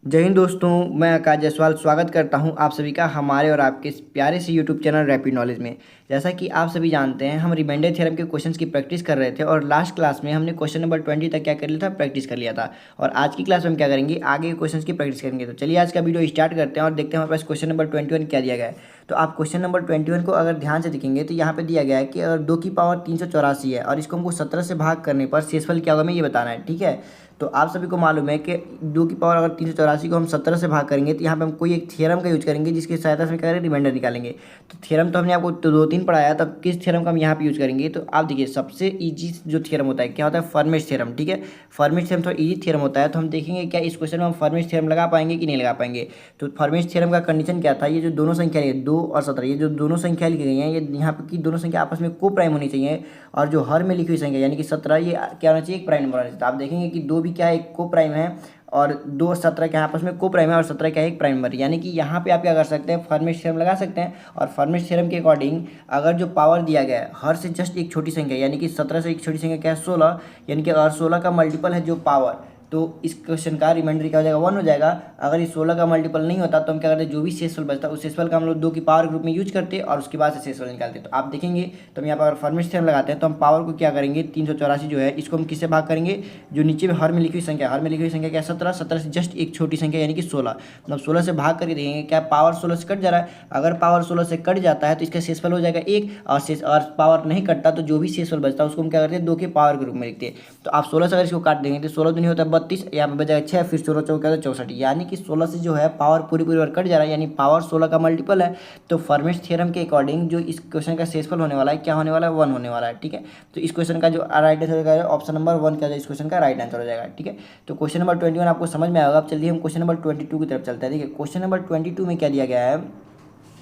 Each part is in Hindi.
जय हिंद दोस्तों। मैं आकाश जायसवाल स्वागत करता हूं आप सभी का हमारे और आपके इस प्यारे से यूट्यूब चैनल रैपिड नॉलेज में। जैसा कि आप सभी जानते हैं, हम रिमाइंडर थ्योरम के क्वेश्चंस की प्रैक्टिस कर रहे थे और लास्ट क्लास में हमने क्वेश्चन नंबर 20 तक क्या कर लिया था, प्रैक्टिस कर लिया था। और आज की क्लास में हम क्या करेंगे, आगे के क्वेश्चंस की प्रैक्टिस करेंगे। तो चलिए आज का वीडियो स्टार्ट करते हैं और देखते हैं हमारे पास क्वेश्चन नंबर 21 क्या दिया गया है। तो आप क्वेश्चन नंबर 21 को अगर ध्यान से देखेंगे तो यहाँ पे दिया गया है कि अगर 2 की पावर 384 है और इसको हमको 17 से भाग करने पर शेषफल क्या होगा, हमें ये बताना है। ठीक है, तो आप सभी को मालूम है कि 2 की पावर अगर 384 को हम 17 से भाग करेंगे तो यहाँ पे हम कोई एक थ्योरम का यूज करेंगे जिसकी सहायता से क्या करेंगे, रिमाइंडर निकालेंगे। तो थ्योरम तो हमने आपको दो तीन पढ़ाया, तब किस थ्योरम का हम यहाँ पे यूज करेंगे। तो आप देखिए, सबसे इजी जो थ्योरम होता है क्या होता है, फर्मेश थ्योरम। ठीक है, फर्मेश थ्योरम थोड़ा इजी थ्योरम होता है। तो हम देखेंगे क्या इस क्वेश्चन में हम फर्मेश थ्योरम लगा पाएंगे कि नहीं लगा पाएंगे। तो फर्मेश थ्योरम का कंडीशन क्या था, ये जो दोनों संख्या है 2 और 17, ये जो दोनों संख्या लिखी गई हैं, ये यहाँ पे की दोनों संख्या आपस में को प्राइम होनी चाहिए। और जो हर में लिखी हुई संख्या यानी कि 17, ये क्या होना चाहिए, एक प्राइम नंबर होना चाहिए। तो आप देखेंगे कि 2 भी क्या है, एक को प्राइम है, और 2 और 17 के आपस में को प्राइम है, और 17 क्या है, एक प्राइम नंबर। यानी कि यहाँ पे आप क्या कर सकते हैं, फर्मेश थ्योरम लगा सकते हैं। और फर्मेश थ्योरम के अकॉर्डिंग अगर जो पावर दिया गया है हर से जस्ट एक छोटी संख्या, यानी कि 17 से एक छोटी संख्या क्या है, 16, यानी कि अगर 16 का मल्टीपल है जो पावर, तो इस क्वेश्चन का रिमाइंडर क्या हो जाएगा, 1 हो जाएगा। अगर ये 16 का मल्टीपल नहीं होता तो हम क्या करते हैं, जो भी शेषफल बचता है उस शेषफल का हम लोग 2 की पावर ग्रुप में यूज करते हैं और उसके बाद से शेषफल निकालते हैं। तो आप देखेंगे, तो हम यहाँ पर अगर फर्मेश थ्योरम लगाते हैं तो हम पावर को क्या करेंगे, 384 जो है इसको हम किससे भाग करेंगे, जो नीचे में हर में लिखी हुई संख्या, हर में लिखी हुई संख्या क्या है, 17, 17 से जस्ट एक छोटी संख्या यानी कि 16, मतलब 16 से भाग करके देखेंगे क्या पावर 16 से कट जा रहा है। अगर पावर 16 से कट जाता है तो इसका शेषफल हो जाएगा 1, और पावर नहीं कटता तो जो भी शेषफल बचता है उसको हम क्या करते हैं, 2 के पावर ग्रुप में लिखते हैं। तो आप 16 से अगर इसको काट देंगे तो 16 दूनी होता है 32, यहाँ पे बचा 6, फिर 16 चौका 64, यानी कि 16 से जो है पावर पूरी पूरी बार कट जा रहा है, यानी पावर 16 का मल्टीपल है। तो फर्मेश थ्योरम के अकॉर्डिंग जो इस क्वेश्चन का शेषफल होने वाला है क्या होने वाला है, 1 होने वाला है। ठीक है, तो इस क्वेश्चन का जो राइट आंसर है ऑप्शन नंबर 1 का, इस क्वेश्चन का राइट आंसर हो जाएगा। ठीक है, तो क्वेश्चन नंबर 21 आपको समझ में आएगा। अब चलिए हम क्वेश्चन नंबर 22 की तरफ चलते हैं। देखिए क्वेश्चन नंबर 22 में क्या दिया गया है,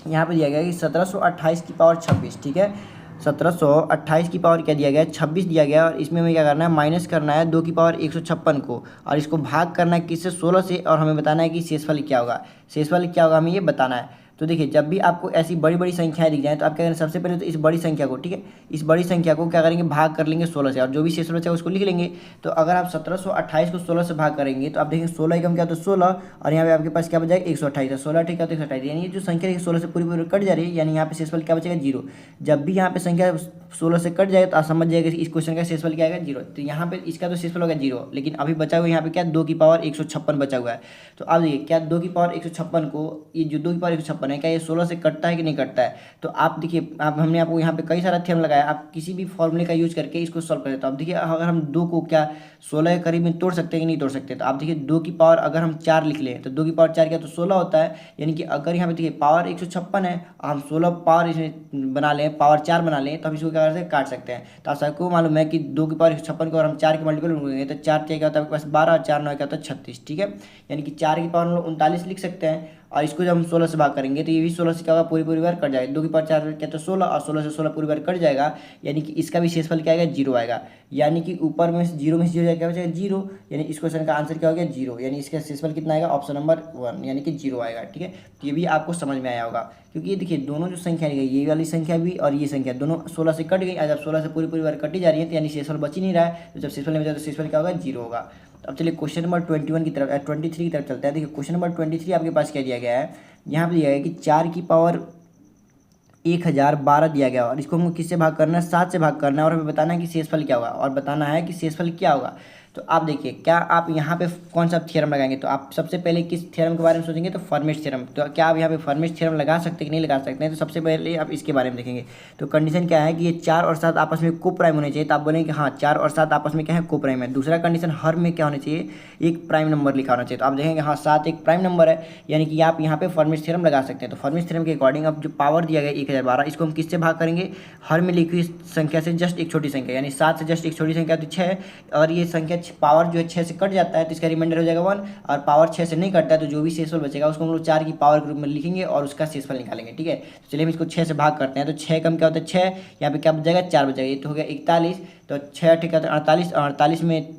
यहाँ पे दिया गया है कि 1728 की पावर 26। ठीक है, 1728 की पावर क्या दिया गया है, 26 दिया गया है। और इसमें हमें क्या करना है, माइनस करना है 2 की पावर 156 को, और इसको भाग करना है किससे, 16 से। और हमें बताना है कि शेषफल क्या होगा, शेषफल क्या होगा हमें ये बताना है। तो देखिए, जब भी आपको ऐसी बड़ी बड़ी संख्याएं दिख जाए तो आप क्या करें, सबसे पहले तो इस बड़ी संख्या को, ठीक है, इस बड़ी संख्या को क्या करेंगे, भाग कर लेंगे 16 से, और जो भी शेषफल बचा उसको लिख लेंगे। तो अगर आप 1728 को 16 से भाग करेंगे तो आप देखेंगे 16 एकम क्या, तो 16, और यहाँ पे आपके पास क्या बचेगा, 128, 16 ठीक है तो 128, यानी ये जो संख्या है 16 से पूरी पूरी कट जा रही है, यानी यहाँ पे शेषफल क्या बचेगा, 0। जब भी यहाँ पे संख्या 16 से कट जाए तो आप समझ जाएगा कि इस क्वेश्चन का शेषफल क्या आएगा, 0। तो यहाँ पे इसका तो शेषफल होगा 0, लेकिन अभी बचा हुआ यहाँ पे क्या, 2 की पावर 156 बचा हुआ है। तो आप देखिए क्या 2 की पावर 156 को, ये जो 2 की पावर 156 है क्या ये 16 से कटता है कि नहीं कटता है। तो आप देखिए, आप हमने आपको यहाँ पे कई सारा थ्योरम लगाया, आप किसी भी फॉर्मूले का यूज करके इसको सॉल्व करें। तो आप देखिए, अगर हम 2 को क्या 16 के करीब में तोड़ सकते हैं कि नहीं तोड़ सकते। तो आप देखिए 2 की पावर अगर हम 4 लिख लें तो 2 की पावर 4 क्या, तो 16 होता है। यानी कि अगर यहाँ पे देखिए पावर 156 है, हम 16 पावर इसमें बना लें, पावर 4 बना लें, तो हम इसको क्या कर सकते हैं, काट सकते हैं। तो आप सबको मालूम है कि 2 की पावर 156 को और हम 4 के मल्टीपल करेंगे तो 4 क्या होता है आपके पास 12, और 4 9 क्या होता है 36। ठीक है, यानी कि 4 की पावर हम लोग 39 लिख सकते हैं। और इसको जब हम 16 से भाग करेंगे तो ये भी 16 से क्या होगा, पूरी पूरी बार कट जाएगा। 2 की पावर 4 क्या, तो 16, और 16 से 16 पूरी बार कट जाएगा, यानी कि इसका भी शेषफल क्या आएगा, 0 आएगा। यानी कि ऊपर में 0 में से 0 क्या बचेगा, 0, यानी इस क्वेश्चन का आंसर क्या हो गया, 0, यानी इसका शेषफल कितना आएगा, ऑप्शन नंबर 1 यानी कि 0 आएगा। ठीक है, तो ये भी आपको समझ में आया होगा, क्योंकि ये देखिए दोनों जो संख्या ली गई, ये वाली संख्या भी और ये संख्या दोनों 16 से कट गई। आज जब 16 से पूरी पूरी बार कटी जा रही है तो यानी शेषफल बच ही नहीं रहा है। तो जब शेषफल नहीं बचा तो शेषफल क्या होगा, 0 होगा। तो अब चलिए क्वेश्चन नंबर 21 की तरफ, 23 की तरफ चलते हैं। देखिए क्वेश्चन नंबर 23 आपके पास क्या दिया गया है, यहाँ पे दिया गया है कि 4 की पावर 1012 दिया गया, और इसको हमको किससे भाग करना है, 7 से भाग करना है, और हमें बताना है कि शेषफल क्या होगा, और बताना है कि शेषफल क्या होगा। तो आप देखिए क्या आप यहाँ पे कौन सा थ्योरम लगाएंगे। तो आप सबसे पहले किस थ्योरम के बारे में सोचेंगे, तो फर्मेश थ्योरम। तो क्या आप यहाँ पे फर्मेश थ्योरम लगा सकते हैं कि नहीं लगा सकते हैं। तो सबसे पहले आप इसके बारे में देखेंगे। तो कंडीशन क्या है कि ये 4 और 7 आपस में को प्राइम होने चाहिए। तो आप बोलेंगे कि हाँ 4 और 7 आपस में क्या है, को प्राइम है। दूसरा कंडीशन हर में क्या होना चाहिए, एक प्राइम नंबर लिखा होना चाहिए। तो आप देखेंगे हाँ 7 एक प्राइम नंबर है, यानी कि आप यहाँ पे फर्मेश थ्योरम लगा सकते हैं। तो फर्मेश थ्योरम के अकॉर्डिंग अब जो पावर दिया गया 1012, इसको हम किससे भाग करेंगे, हर में लिखी हुई संख्या से जस्ट एक छोटी संख्या, यानी 7 से जस्ट एक छोटी संख्या तो 6, और ये संख्या पावर जो है 6 से कट जाता है तो इसका रिमाइंडर हो जाएगा 1, और पावर 6 से नहीं कटता है तो जो भी शेषफल बचेगा उसको हम लोग 4 की पावर ग्रुप में लिखेंगे और उसका शेषफल निकालेंगे। ठीक है, तो चलिए हम इसको 6 से भाग करते हैं। तो 6 कम क्या होता है 6, यहाँ पे क्या बच जाएगा, 4 बच जाएगा, ये तो हो गया 41। तो 6 ठीक है 48, 48 में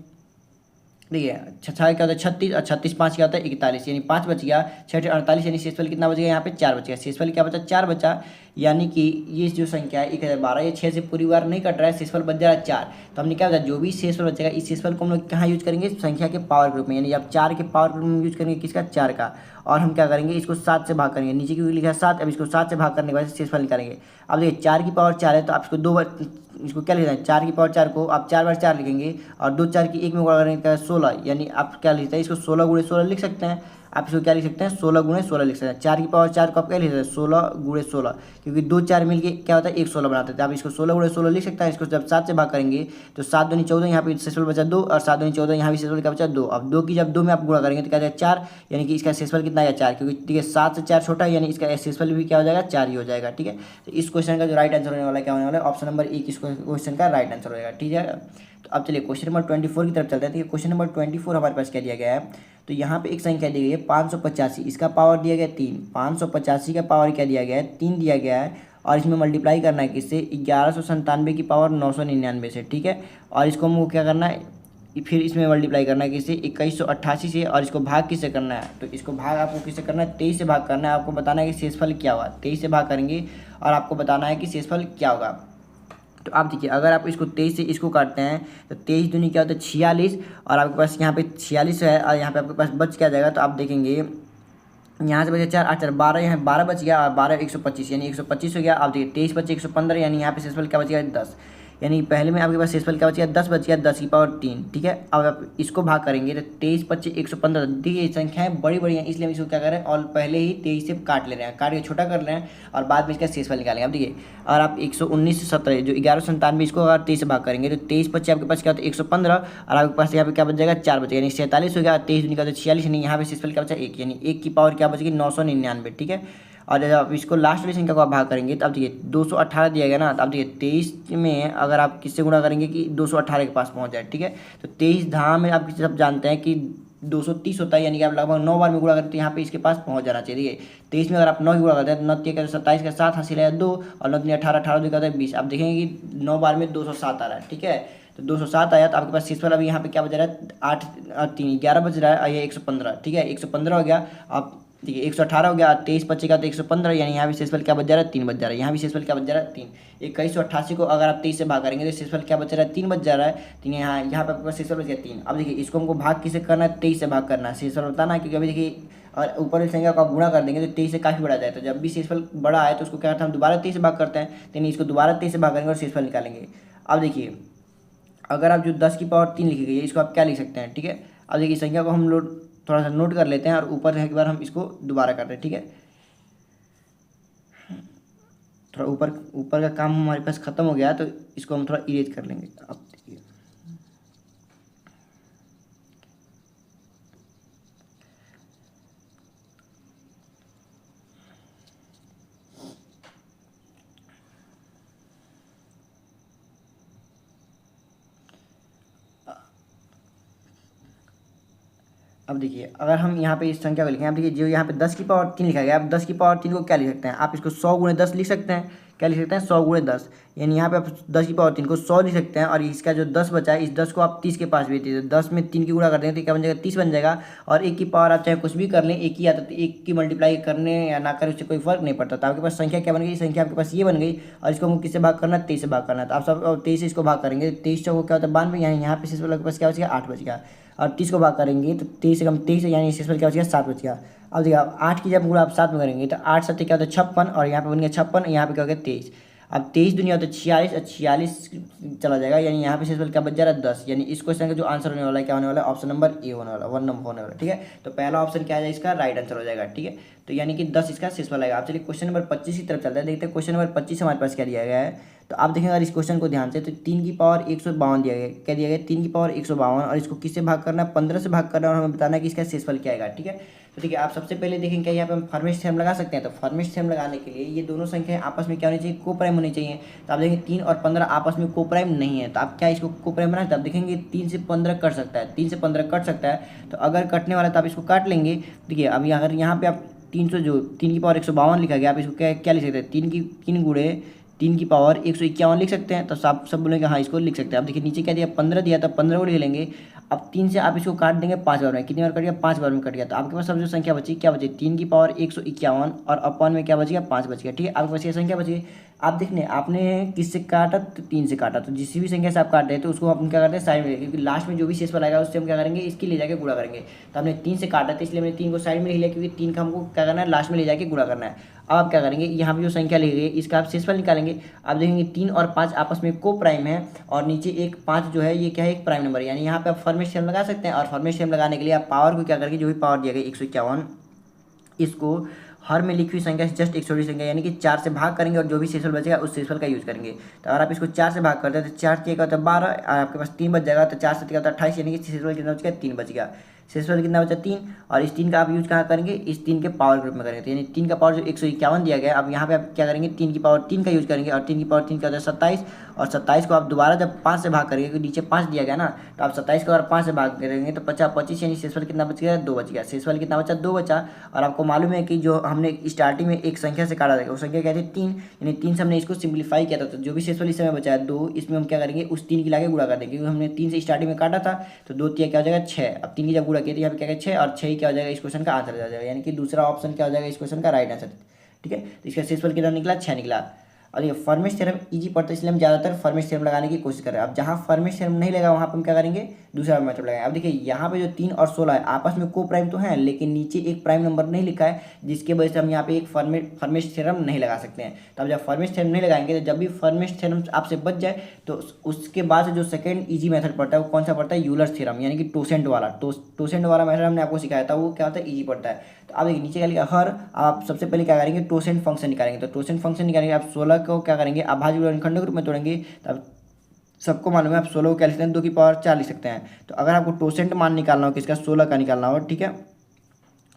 देखिए 6 क्या होता है 36, और 36 5 क्या होता है 41, यानी 5 बच गया। 6 48 यानी शेषफल कितना बच गया, यहाँ पे 4 बच गया। शेषफल क्या बचा, 4 बचा, यानी कि ये जो संख्या है 1012, ये 6 से पूरी बार नहीं कट रहा है, शेषफल बच जा रहा है 4। तो हमने क्या बताया, जो भी शेषफल बचेगा इस शेषफल को हम लोग कहाँ यूज करेंगे, संख्या के पावर ग्रुप में, यानी आप 4 के पावर ग्रुप में यूज करेंगे, किसका, 4 का। और हम क्या करेंगे, इसको 7 से भाग करेंगे, नीचे क्योंकि लिखा है 7, अब इसको 7 से भाग करने के बाद शेषफल निकालेंगे। अब देखिए 4 की पावर 4 है, तो आप इसको दो बार, इसको क्या लिखना है, 4 की पावर 4 को आप 4 बार 4 लिखेंगे, और 2 4 की 1 में गुणा करेंगे क्या, 16, यानी आप क्या लिखते हैं, इसको 16 गुणे 16 लिख सकते हैं। आप इसको क्या लिख सकते हैं, 16 गुणे 16 लिख सकते हैं। 4 की पावर 4 को आप क्या लिख सकते हैं, 16 गुणे 16, क्योंकि 2 4 मिलके क्या होता है, 116 बनाते थे। आप इसको 16 गुणे 16 लिख सकते हैं। इसको जब 7 से भाग करेंगे तो 7 दूनी 14, यहाँ पे शेषफल बचा 2, और 7 दूनी 14, यहाँ भी शेषफल क्या बचा 2। अब 2 की जब 2 में आप गुणा करेंगे तो क्या जाएगा, 4, यानी कि इसका शेषफल कितना आएगा, 4, क्योंकि ठीक है 7 से 4 छोटा है, यानी इसका शेषफल भी क्या हो जाएगा, 4 ही हो जाएगा। ठीक है, तो इस क्वेश्चन का जो राइट आंसर होने वाला है, क्या होने वाला है, ऑप्शन नंबर 1 इस क्वेश्चन का राइट आंसर हो जाएगा। ठीक है, तो अब चलिए क्वेश्चन नंबर 24 की तरफ चलते हैं। क्वेश्चन नंबर 24 हमारे पास क्या दिया गया है, तो यहाँ पे एक संख्या दी गई है 585, इसका पावर दिया गया है 3, 585 का पावर क्या दिया गया है, 3 दिया गया है, और इसमें मल्टीप्लाई करना है किससे, 1197 की पावर 999 से। ठीक है, और इसको हमको क्या करना है, फिर इसमें मल्टीप्लाई करना है किससे, 2188 से, और इसको भाग किससे करना है, तो इसको भाग आपको किससे करना है, 23 से भाग करना है। आपको बताना है कि शेषफल क्या होगा, 23 से भाग करेंगे और आपको बताना है कि शेषफल क्या होगा। तो आप देखिए, अगर आप इसको 23 से इसको काटते हैं तो 23 दूनी क्या होता है, 46, और आपके पास यहाँ पे 46 है, और यहाँ पे आपके पास बच क्या जाएगा, तो आप देखेंगे यहाँ से बचे 4 8 4 12, यहाँ 12 बच गया, और 12 125, यानी 125 हो गया। आप देखिए 23 बचे 115, यानी यहाँ पे शेषफल क्या बच गया, 10, यानी पहले में आपके पास शेषफल क्या बच गया, 10 बच गया, 10 की पावर 3। ठीक है, अब आप इसको भाग करेंगे तो 23 25 115, देखिए संख्याएं बड़ी बड़ी हैं, इसलिए हम इसको क्या कर रहे हैं, और पहले ही 23 से काट ले रहे हैं, काट के छोटा कर रहे हैं, और बाद में इसका शेषफल निकालेंगे। अब देखिए, और आप 119 से 17 जो 1197, इसको अगर 23 से भाग करेंगे तो 23 25 आपके पास क्या होता है, 115, और आपके पास यहाँ पे क्या बच जाएगा, 4 बचेगा, यानी 47 हो गया। 23 निकालते 46, यानी यहाँ पे शेषफल क्या बचा, 1, यानी 1 की पावर क्या बचेगी, 999। ठीक है, और जब आप इसको लास्ट वाली संख्या को आप भाग करेंगे तो अब देखिए 218 दिया गया ना, तो अब देखिए 23 में अगर आप किससे गुणा करेंगे कि 218 के पास पहुंच जाए। ठीक है, तो 23 धाम में आप सब जानते हैं कि 230 होता है, यानी कि आप लगभग 9 बार में गुणा करते हैं, तो यहाँ पे इसके पास पहुंच जाना चाहिए। देखिए 23 में अगर आप 9 की गुणा करते हैं तो 9 का 27 का 7 हासिल है 2, और 9 18 18 2 का 20। आप देखेंगे कि 9 बार में 207 आ रहा है। ठीक है, तो 207 आया, तो आपके पास शेषफल अभी यहाँ पे क्या बच रहा है, 8 और 3 11 बच रहा है, और ये 115। ठीक है, 115 हो गया। आप देखिए 118 हो गया, 23 बचेगा तो 115, यानी यहाँ भी शेषफल क्या बच जा रहा है, 3 बच जा रहा है। यहाँ भी शेषफल क्या बच जा रहा है, 3। 2188 को अगर आप 23 से भाग करेंगे तो शेषफल क्या बच रहा है, 3 बच जा रहा है। तो यहाँ पे आपके पास शेषफल बच गया 3। अब देखिए इसको हमको भाग किसे करना है, 23 से भाग करना है, शेषफल बताना है, क्योंकि अभी देखिए और ऊपर वाली संख्या को आप गुणा कर देंगे तो 23 से काफ़ी बड़ा जाए, तो जब भी शेषफल बड़ा आए तो उसको क्या करते हैं, हम दोबारा 23 से भाग करते हैं, यानी इसको दोबारा 23 से भाग करेंगे और शेषफल निकालेंगे। अब देखिए, अगर आप जो 10 की पावर 3 लिखी गई है, इसको आप क्या लिख सकते हैं। ठीक है, अब देखिए संख्या को हम लोग थोड़ा सा नोट कर लेते हैं, और ऊपर एक बार हम इसको दोबारा करते हैं। ठीक है, थोड़ा ऊपर ऊपर का काम हमारे पास खत्म हो गया, तो इसको हम थोड़ा इरेज कर लेंगे। अब देखिए, अब देखिए अगर हम यहाँ पे इस संख्या को लिखें, अब देखिए जो यहाँ पे 10 की पावर 3 लिखा गया है, अब 10 की पावर 3 को क्या लिख सकते हैं, आप इसको 100 गुणे 10 लिख सकते हैं। क्या लिख सकते हैं, 100 गुणे 10, यानी यहाँ पे आप 10 की पावर 3 को 100 लिख सकते हैं, और इसका जो 10 बचा है, इस 10 को आप 30 के पास भेज दीजिए, 10 में 3 की गुणा कर देंगे तो क्या बन जाएगा, 30 बन जाएगा। और 1 की पावर आप चाहे कुछ भी कर लें, एक ही आता तो 1 की मल्टीप्लाई करने या ना करें उससे कोई फर्क नहीं पड़ता। तो आपके पास संख्या क्या बन गई, संख्या आपके पास ये बन गई, और इसको हमको किससे भाग करना है, 23 से भाग करना है। तो आप सब 23 से इसको भाग करेंगे, 23 को क्या होता है, 92, यानी यहाँ पे शेषफल आपके पास क्या बचेगा, 8 बचेगा। और 30 को भाग करेंगे तो 23 से कम 23, यानी शेषफल क्या बचेगा, 7 बचेगा। अब देखिए 8 की जब गुणा आप 7 में करेंगे तो 8 7 क्या होता है, 56, और यहाँ पे बन गया 56, यहाँ पे क्या हो गया 23। अब 23 दुनिया होता है 46, और 46 चला जाएगा, यानी यहाँ पे शेषफल क्या बच जा रहा है, 10। यानी इस क्वेश्चन का जो आंसर होने वाला है, क्या होने वाला है, ऑप्शन नंबर ए होने वाला, 1 नंबर होने वाला। ठीक है, तो पहला ऑप्शन क्या है, इसका राइट आंसर हो जाएगा। ठीक है, तो यानी कि 10 इसका शेषफल आएगा। आप चलिए क्वेश्चन नंबर 25 की तरफ चलते हैं, देखते हैं क्वेश्चन नंबर 25 हमारे पास क्या दिया गया है। तो आप देखेंगे अगर इस क्वेश्चन को ध्यान से, तो 3 की पावर 152 दिया गया, क्या दिया गया, 3 की पावर 152, और इसको किससे भाग करना है, 15 से भाग करना है, और हमें बताना है कि इसका शेषफल क्या आएगा। ठीक है, तो देखिए आप सबसे पहले देखेंगे क्या यहाँ पे हम फॉर्मेट थ्योरम लगा सकते हैं। तो फॉर्मेट थ्योरम लगाने के लिए ये दोनों संख्याएं आपस में क्या होनी चाहिए, को प्राइम होनी चाहिए। तो आप देखेंगे 3 और 15 आपस में को प्राइम नहीं है, तो आप क्या इसको को प्राइम बनाए, तो आप देखेंगे 3 से 15 कट सकता है, 3 से 15 कट सकता है। तो अगर कटने वाला है तो आप इसको काट लेंगे। देखिए अब अगर यहाँ पे आप 300 जो 3 की पावर 152 लिखा गया, आप इसको क्या क्या लिख सकते हैं, 3 गुणे 3 की पावर 151 लिख सकते हैं। तो सब बोलेंगे हाँ इसको लिख सकते हैं। अब देखिए नीचे क्या दिया, 15 दिया, तो 15 को लिख लेंगे। अब 3 से आप इसको काट देंगे 5 बार में, कितनी बार कट गया, 5 बार में कट गया। तो आपके पास अब जो संख्या बची क्या बची, 3 की पावर 151 और अपॉन में क्या बच गया, 5 बच गया। ठीक है, आपके पास ये संख्या बच गई। आप देखने आपने किससे काटा, तो 3 से काटा, तो जिस भी संख्या से आप काट रहे हैं तो उसको हम क्या करते हैं साइड में, क्योंकि लास्ट में जो भी शेषफल आएगा उससे हम क्या करेंगे, इसकी ले जाके गुणा करेंगे। तो हमने 3 से काटा था इसलिए हमने 3 को साइड में ले लिया, क्योंकि 3 का हमको क्या करना है, लास्ट में ले जाके गुणा करना है। अब आप क्या करेंगे, यहाँ पे जो संख्या ली गई इसका आप शेषफल निकालेंगे। आप देखेंगे 3 और 5 आपस में को प्राइम है, और नीचे एक 5 जो है ये क्या है, एक प्राइम नंबर है। यानी यहाँ पे आप फॉर्मेट सेम लगा सकते हैं, और फॉर्मेट सेम लगाने के लिए आप पावर को क्या करेंगे, जो भी पावर दिया गया 151, इसको हर में लिखी हुई संख्या से जस्ट एक छोटी संख्या यानी कि 4 से भाग करेंगे, और जो भी शेषफल बचेगा उस शेषफल का यूज करेंगे। तो अगर आप इसको 4 से भाग करते हैं तो 4 क्या होता है 12, और आपके पास 3 बच जाएगा, तो 4 से क्या होता है 28, यानी कि शेषफल कितना बच गया, 3 बच गया। शेषफल कितना बचा, 3, और इस 3 का आप यूज कहाँ करेंगे, इस 3 के पावर ग्रुप में करेंगे। तो यानी 3 का पावर जो 151 दिया गया है, अब यहाँ पे आप क्या करेंगे, 3 की पावर 3 का यूज करेंगे, और 3 की पावर 3 क्या होता है 27, और 27 को आप दोबारा जब 5 से भाग करेंगे, क्योंकि नीचे 5 दिया गया ना, तो आप 27 को अगर 5 से भाग करेंगे तो 25, यानी शेषफल कितना बच गया, 2 बच गया। शेषफल कितना बचा, 2 बचा। और आपको मालूम है कि जो हमने स्टार्टिंग में एक संख्या से काटा था वो संख्या क्या थी, 3, यानी 3 से हमने इसको सिंप्लीफाई किया था। तो जो भी शेषफल इस समय बचा है 2, इसमें हम क्या करेंगे, उस 3 की लाके गुणा कर देंगे, क्योंकि हमने 3 से स्टार्टिंग में काटा था। तो 2 3 क्या हो जाएगा 6, अब 3 की जब गुणा किया तो यहाँ पे क्या है 6, और 6 क्या हो जाएगा, इस क्वेश्चन का आंसर हो जाएगा, यानी कि दूसरा ऑप्शन क्या हो जाएगा इस क्वेश्चन का राइट आंसर। ठीक है, तो इसका शेषफल कितना निकला, 6 निकला। और ये फर्मेश थ्योरम इजी पड़ता है, इसलिए हम ज़्यादातर फर्मेश थ्योरम लगाने की कोशिश कर रहे हैं। अब जहाँ फर्मेश थ्योरम नहीं लगा वहाँ पर हम क्या करेंगे, दूसरा मेथड लगाएंगे। अब देखिए यहाँ पे जो 3 और 16 है आपस में को प्राइम तो है, लेकिन नीचे एक प्राइम नंबर नहीं लिखा है, जिसके वजह से हम यहाँ पे एक फर्मेश थ्योरम नहीं लगा सकते हैं। तो अब जब फर्मेश थ्योरम नहीं लगाएंगे तो जब भी फर्मेश थ्योरम आपसे बच जाए तो उसके बाद से जो सेकंड इजी मेथड पड़ता है वो कौन सा पड़ता है, यूलर थ्योरम, यानी कि टोसेंट वाला। टोसेंट वाला मेथड हमने आपको सिखाया था, वो क्या होता है, इजी पड़ता है। तो अब नीचे क्या लिखा, हर आप सबसे पहले क्या करेंगे, टोसेंट फंक्शन निकालेंगे। तो टोसेंट फंक्शन निकालेंगे, आप 16 को क्या करेंगे, अभाज्य गुणनखंड के रूप में तोड़ेंगे। तब सबको मालूम है आप 16 को क्या लिख सकते हैं, 2 की पावर 4 लिख सकते हैं। तो अगर आपको टोसेंट मान निकालना हो किसका, 16 का निकालना हो, ठीक है,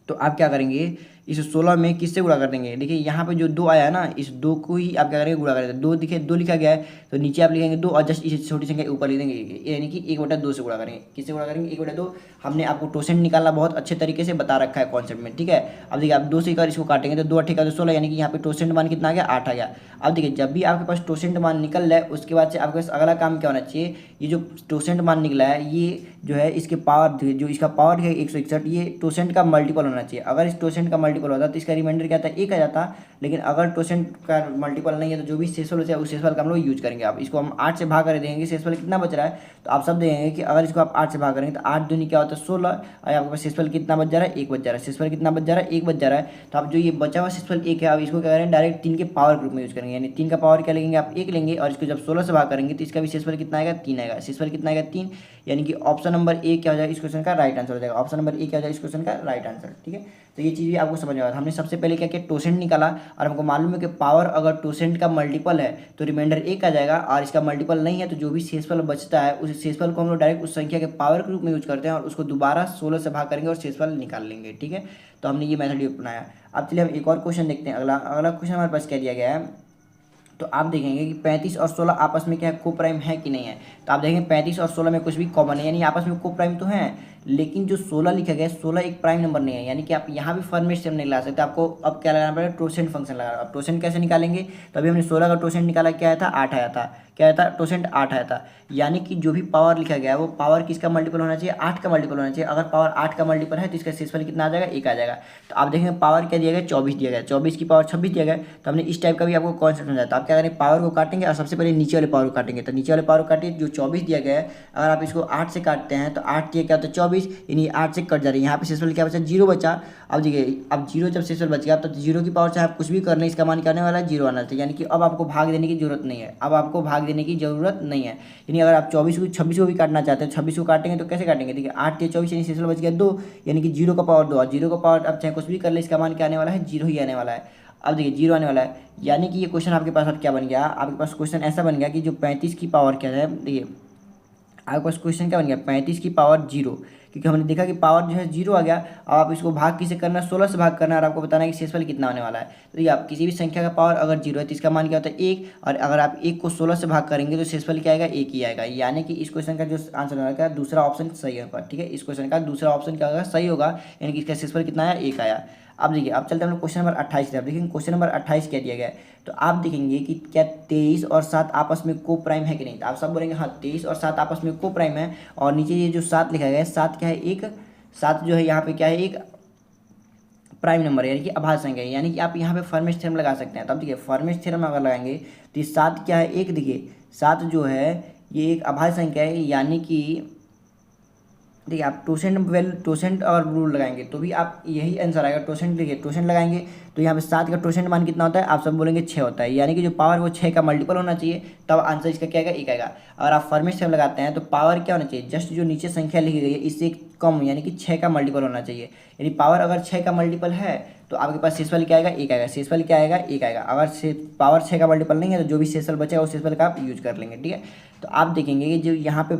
तो आप क्या करेंगे, इस 16 में किससे गुणा कर देंगे। देखिए यहाँ पे जो 2 आया है ना, इस 2 को ही आप क्या करेंगे, गुणा करेंगे। 2 दिखे 2 लिखा गया है तो नीचे आप लिखेंगे 2, और जस्ट इस छोटी संख्या ऊपर लिख देंगे, यानी कि 1/2 से गुणा करेंगे। किससे गुणा करेंगे, 1/2। हमने आपको टोसेंट निकालना बहुत अच्छे तरीके से बता रखा है कॉन्सेप्ट में। ठीक है, अब देखिए आप 2 से अगर इसको काटेंगे तो 2 8 का 16, यानी कि यहाँ पे टोसेंट मान कितना आ गया, 8 आ गया। अब देखिए जब भी आपके पास टोसेंट मान निकल रहा है उसके बाद से आपके पास अगला काम क्या होना चाहिए, ये जो टोसेंट मान निकला है ये जो है इसके पावर, जो इसका पावर है 161, ये टोसेंट का मल्टीपल होना चाहिए। अगर इस टोसेंट का मल्टीपल होता तो इसका रिमाइंडर क्या था, 1 आ जाता। लेकिन अगर टोसेंट का मल्टीपल नहीं है तो जो भी शेषफल बचा है उस शेषफल का हम लोग यूज करेंगे। अब इसको हम 8 से भाग कर देंगे, शेषफल कितना बच रहा है, तो आप सब देखेंगे कि अगर इसको आप 8 से भाग करेंगे तो 8 दूनी क्या होता है 16, और आपके पास शेषफल कितना बच जा रहा है, 1 बच जा रहा है। शेषफल कितना बच जा रहा है, 1 बच जा रहा है। तो आप जो ये बचा हुआ शेषफल 1 है, अब इसको क्या करेंगे, डायरेक्ट 3 के पावर ग्रुप में यूज करेंगे, यानी 3 का पावर क्या लेंगे, आप 1 लेंगे, और इसको जब 16 से भाग करेंगे तो इसका भी शेषफल कितना आएगा, 3 आएगा। शेषफल कितना आएगा, 3, यानी कि ऑप्शन नंबर ए क्या हो जाएगा इस क्वेश्चन का राइट आंसर हो जाएगा। ऑप्शन नंबर ए क्या हो जाएगा इस क्वेश्चन का राइट आंसर। ठीक है, तो ये चीज़ भी आपको समझ में आया। हमने सबसे पहले क्या किया, टोसेंट निकाला, और हमको मालूम है कि पावर अगर टोसेंट का मल्टीपल है तो रिमाइंडर 1 आ जाएगा, और इसका मल्टीपल नहीं है तो जो भी शेषफल बचता है उस शेषफल को हम लोग डायरेक्ट उस संख्या के पावर के रूप में यूज करते हैं, और उसको दोबारा 16 से भाग करेंगे और शेषफल निकाल लेंगे। ठीक है, तो हमने ये मेथड अपनाया। अब चलिए हम एक और क्वेश्चन देखते हैं। अगला क्वेश्चन हमारे पास क्या दिया गया है, तो आप देखेंगे कि 35 और 16 आपस में क्या है, को प्राइम है कि नहीं है। तो आप देखेंगे 35 और 16 में कुछ भी कॉमन है, यानी आपस में को प्राइम तो है, लेकिन जो 16 लिखा गया है 16 एक प्राइम नंबर नहीं है, यानी कि आप यहाँ भी फॉर्मेट से नहीं ला सकते। आपको अब क्या लगाना पड़ेगा, टोसेंट फंक्शन लगाना। अब टोसेंट कैसे निकालेंगे, तो अभी हमने 16 का टोसेंट निकाला, क्या आया था, 8 आया था। क्या आया था, टोसेंट 8 आया था, यानी कि जो भी पावर लिखा गया है वो पावर किसका मल्टीपल होना चाहिए, 8 का मल्टीपल होना चाहिए। अगर पावर 8 का मल्टीपल है तो इसका शेषफल कितना आ जाएगा, 1 आ जाएगा। तो आप देखेंगे पावर क्या दिया गया, 24 दिया गया, 24 की पावर 26 दिया गया। तो हमने इस टाइप का भी आपको कॉन्सेप्ट समझाया। तो आप क्या करेंगे, पावर को काटेंगे और सबसे पहले नीचे वाले पावर को काटेंगे। तो नीचे वाले पावर को काटिए, जो 24 दिया गया है, अगर आप इसको 8 से काटते हैं तो 8 क्या होता है 24, यानी 8 से कट जा रही है। यहाँ पे शेषफल क्या बचा, 0 बचा। अब देखिए अब 0 जब शेषफल बच गया, तो 0 की पावर चाहे आप कुछ भी कर लें, इसका मान क्या आने वाला है, 0 आना चाहिए। यानी कि अब आपको भाग देने की जरूरत नहीं है, अब आपको भाग देने की जरूरत नहीं है। यानी अगर आप 24 को 26 को भी काटना चाहते हैं, 26 को काटेंगे तो कैसे काटेंगे, देखिए 8 या 24 यानी शेषफल बच गया 2, यानी कि 0 का पावर 2, और 0 का पावर आप चाहे कुछ भी कर ले, इसका मान क्या आने वाला है, 0 ही आने वाला है। अब देखिए 0 आने वाला है, यानी कि ये क्वेश्चन आपके पास अब क्या बन गया, आपके पास क्वेश्चन ऐसा बन गया कि जो 35 की पावर क्या है, देखिए आपके पास क्वेश्चन क्या बन गया, 35 की पावर 0, क्योंकि हमने देखा कि पावर जो है 0 आ गया। अब आप इसको भाग किसे करना है, 16 से भाग करना है, और आपको बताना है कि शेषफल कितना आने वाला है। तो ये आप किसी भी संख्या का पावर अगर 0 है तो इसका मान क्या होता है 1, और अगर आप 1 को 16 से भाग करेंगे तो शेषफल क्या आएगा, 1 ही आएगा। यानी कि इस क्वेश्चन का जो आंसर होगा दूसरा ऑप्शन सही होगा। ठीक है, इस क्वेश्चन का दूसरा ऑप्शन क्या होगा, सही होगा, यानी कि इसका शेषफल कितना आया, 1 आया। अब देखिए, अब चलते हैं हम लोग क्वेश्चन नंबर 28 की तरफ। देखिए क्वेश्चन नंबर 28 क्या दिया गया है, तो आप देखेंगे कि क्या 23 और 7 आपस में को प्राइम है कि नहीं। तो आप सब बोलेंगे हाँ 23 और 7 आपस में को प्राइम है। और नीचे ये जो 7 लिखा गया है, 7 क्या है, एक 7 जो है यहाँ पे क्या है, एक प्राइम नंबर है, यानी कि अभाज्य संख्या है। यानी कि आप यहाँ पे फर्मेश थ्योरम लगा सकते हैं। तो अब देखिए फर्मेश थ्योरम अगर लगाएंगे तो ये 7 क्या है, एक देखिए 7 जो है ये एक अभाज्य संख्या है। यानी कि देखिए आप टोसेंट और रूल लगाएंगे तो भी आप यही आंसर आएगा। टोसेंट देखिए, टोसेंट लगाएंगे तो यहाँ पे 7 का टोसेंट मान कितना होता है, आप सब बोलेंगे 6 होता है। यानी कि जो पावर वो 6 का मल्टीपल होना चाहिए, तब आंसर इसका क्या आएगा, 1 आएगा। अगर आप फर्मेश थ्योरम लगाते हैं तो पावर क्या होना चाहिए, जस्ट जो नीचे संख्या लिखी गई है इससे कम, यानी कि 6 का मल्टीपल होना चाहिए। यानी पावर अगर 6 का मल्टीपल है तो आपके पास शेषफल क्या आएगा, 1 आएगा। शेषफल क्या आएगा, 1 आएगा। अगर पावर 6 का मल्टीपल नहीं है तो जो भी शेषफल बचेगा उस शेषफल का आप यूज कर लेंगे, ठीक है। तो आप देखेंगे कि जो यहाँ पे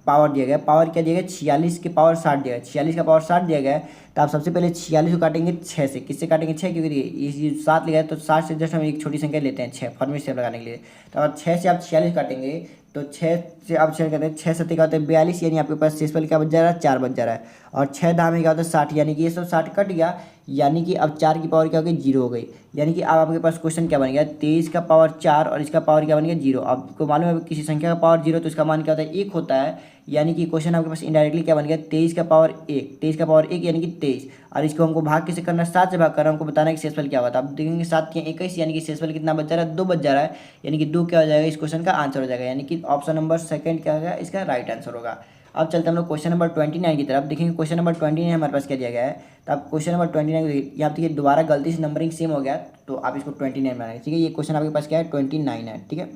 पावर दिया गया, पावर क्या दिया गया, 46 के पावर 60 दिया गया, 46 का पावर 60 दिया गया है। तो आप सबसे पहले 46 को काटेंगे 6 से। किससे काटेंगे, 6, क्योंकि ये 7 लिखा है तो 60 से जस्ट हम एक छोटी संख्या लेते हैं 6 फॉर्मेट से लगाने के लिए। तो अगर 6 से आप 46 काटेंगे तो 6 से आप 6 करते हैं, 6 सत्ते का होता है 42, यानी आपके पास शेषफल क्या बच जा रहा है, 4 बच जा रहा है। और 6 दाम क्या होता है, 60, यानी कि ये सब 60 कट गया। यानी कि अब 4 की पावर क्या हो गई, 0 हो गई। यानी कि अब आपके पास क्वेश्चन क्या बन गया, 23 का पावर 4 और इसका पावर क्या बन गया, 0। आपको मालूम है किसी संख्या का पावर 0 तो इसका मान क्या होता है, 1 होता है। यानी कि क्वेश्चन आपके पास इनडायरेक्टली क्या बन गया, 23 का पावर 1, 23 का पावर 1 यानी कि 23। और इसको हमको भाग किसे करना है, 7 से भाग करना है। हमको बताना है कि शेषफल क्या होता है। आप देखेंगे 7 के 21, यानी कि शेषफल कितना बच जा रहा है, 2 बच जा रहा है। यानी कि 2 क्या हो जाएगा, इस क्वेश्चन का आंसर हो जाएगा। यानी कि ऑप्शन नंबर सेकंड क्या होगा, इसका राइट आंसर होगा। अब चलते हैं हम लोग क्वेश्चन नंबर 29 की तरफ। देखेंगे क्वेश्चन नंबर 29 हमारे पास क्या दिया गया है। तो आप क्वेश्चन नंबर 29 देखिए, यहाँ देखिए दोबारा गलती से नंबरिंग सेम हो गया तो आप इसको 29 बनाएंगे, ठीक है। ये क्वेश्चन आपके पास क्या है, 29 है, ठीक है।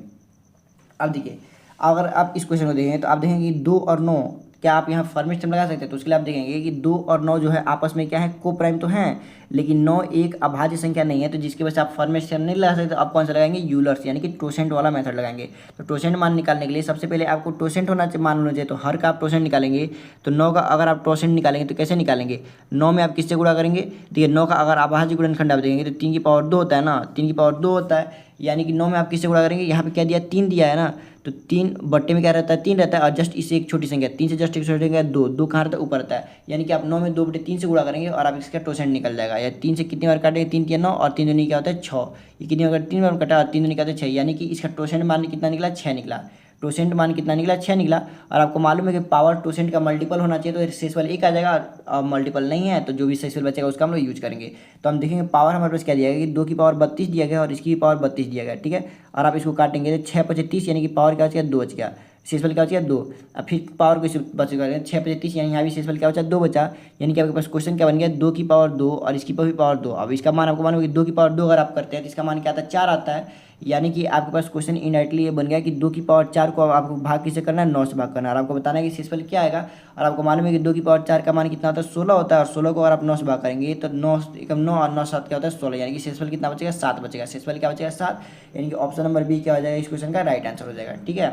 अब देखिए अगर आप इस क्वेश्चन को देखेंगे तो आप देखेंगे कि 2 और 9 क्या आप यहाँ फॉर्मेट टर्म लगा सकते हैं। तो उसके लिए आप देखेंगे कि 2 और 9 जो है आपस में क्या है, को प्राइम तो हैं, लेकिन 9 एक अभाज्य संख्या नहीं है। तो जिसकी वजह से आप फॉर्मेट टर्म नहीं लगा सकते, तो आप कौन सा लगाएंगे, यूलर्स, यानी कि टोसेंट वाला मेथड लगाएंगे। तो टोसेंट मान निकालने के लिए सबसे पहले आपको टोसेंट मान होना चाहिए। तो हर का आप टोसेंट निकालेंगे तो 9 का अगर आप टोसेंट निकालेंगे तो कैसे निकालेंगे, 9 में आप किससे गुणा करेंगे, देखिए 9 का अगर अभाज्य गुणनखंड आप देखेंगे तो 3 की पावर 2 होता है ना, 3 की पावर 2 होता है। यानी कि 9 में आप किससे गुणा करेंगे, यहाँ पे क्या दिया, 3 दिया है ना, तो 3 बट्टे में क्या रहता है, 3 रहता है। और जस्ट इससे एक छोटी संख्या, 3 से जस्ट एक छोटी संख्या 2, 2 कहाँ रहता है, ऊपर रहता है। यानी कि आप 9 में 2/3 से गुणा करेंगे और आप इसका टोसेंट निकल जाएगा। या 3 से कितनी बार काटेंगे, 3 3 9 और 3 दूनी क्या होता है 6। ये कितनी बार, 3 बार कटा और 3 दूनी क्या होता है 6। यानी कि इसका टोसेंट मान कितना निकला, 6 निकला। टोसेंट मान कितना निकला, 6 निकला। और आपको मालूम है कि पावर टोसेंट का मल्टीपल होना चाहिए, तो शेषफल 1 आ जाएगा। और मल्टीपल नहीं है तो जो भी शेषफल बचेगा उसका हम लोग यूज करेंगे। तो हम देखेंगे पावर हमारे पास क्या दिया गया कि 2 की पावर 32 दिया गया और इसकी पावर 32 दिया गया, ठीक है। और आप इसको काटेंगे तो 6 5 30, यानी कि पावर क्या बच गया, 2 बच गया। शेषफल क्या बच गया, 2। अब फिर पावर को बच गया 6 5 30, यानी यहाँ भी शेषफल क्या बचा, 2 बचा। यानी कि आपके पास क्वेश्चन क्या बन गया, 2 की पावर 2 और इसकी भी पावर 2। अब इसका मान आपको मालूम है कि 2 की पावर 2 अगर आप करते हैं तो इसका मान क्या आता है, 4 आता है। यानी कि आपके पास क्वेश्चन इनडायरेक्टली ये बन गया कि 2 की पावर 4 को आपको भाग किसे करना है, 9 से भाग करना है। और आपको बताना है कि शेषफल क्या आएगा। और आपको मालूम है कि 2 की पावर 4 का मान कितना होता है, 16 होता है। और 16 को अगर आप 9 से भाग करेंगे तो 9 एकम 9 और 9 7 क्या होता है, 16। यानी कि शेषफल कितना बचेगा, 7 बचेगा। शेषफल क्या बचेगा, 7। यानी कि ऑप्शन नंबर बी क्या हो जाएगा, इस क्वेश्चन का राइट आंसर हो जाएगा, ठीक है।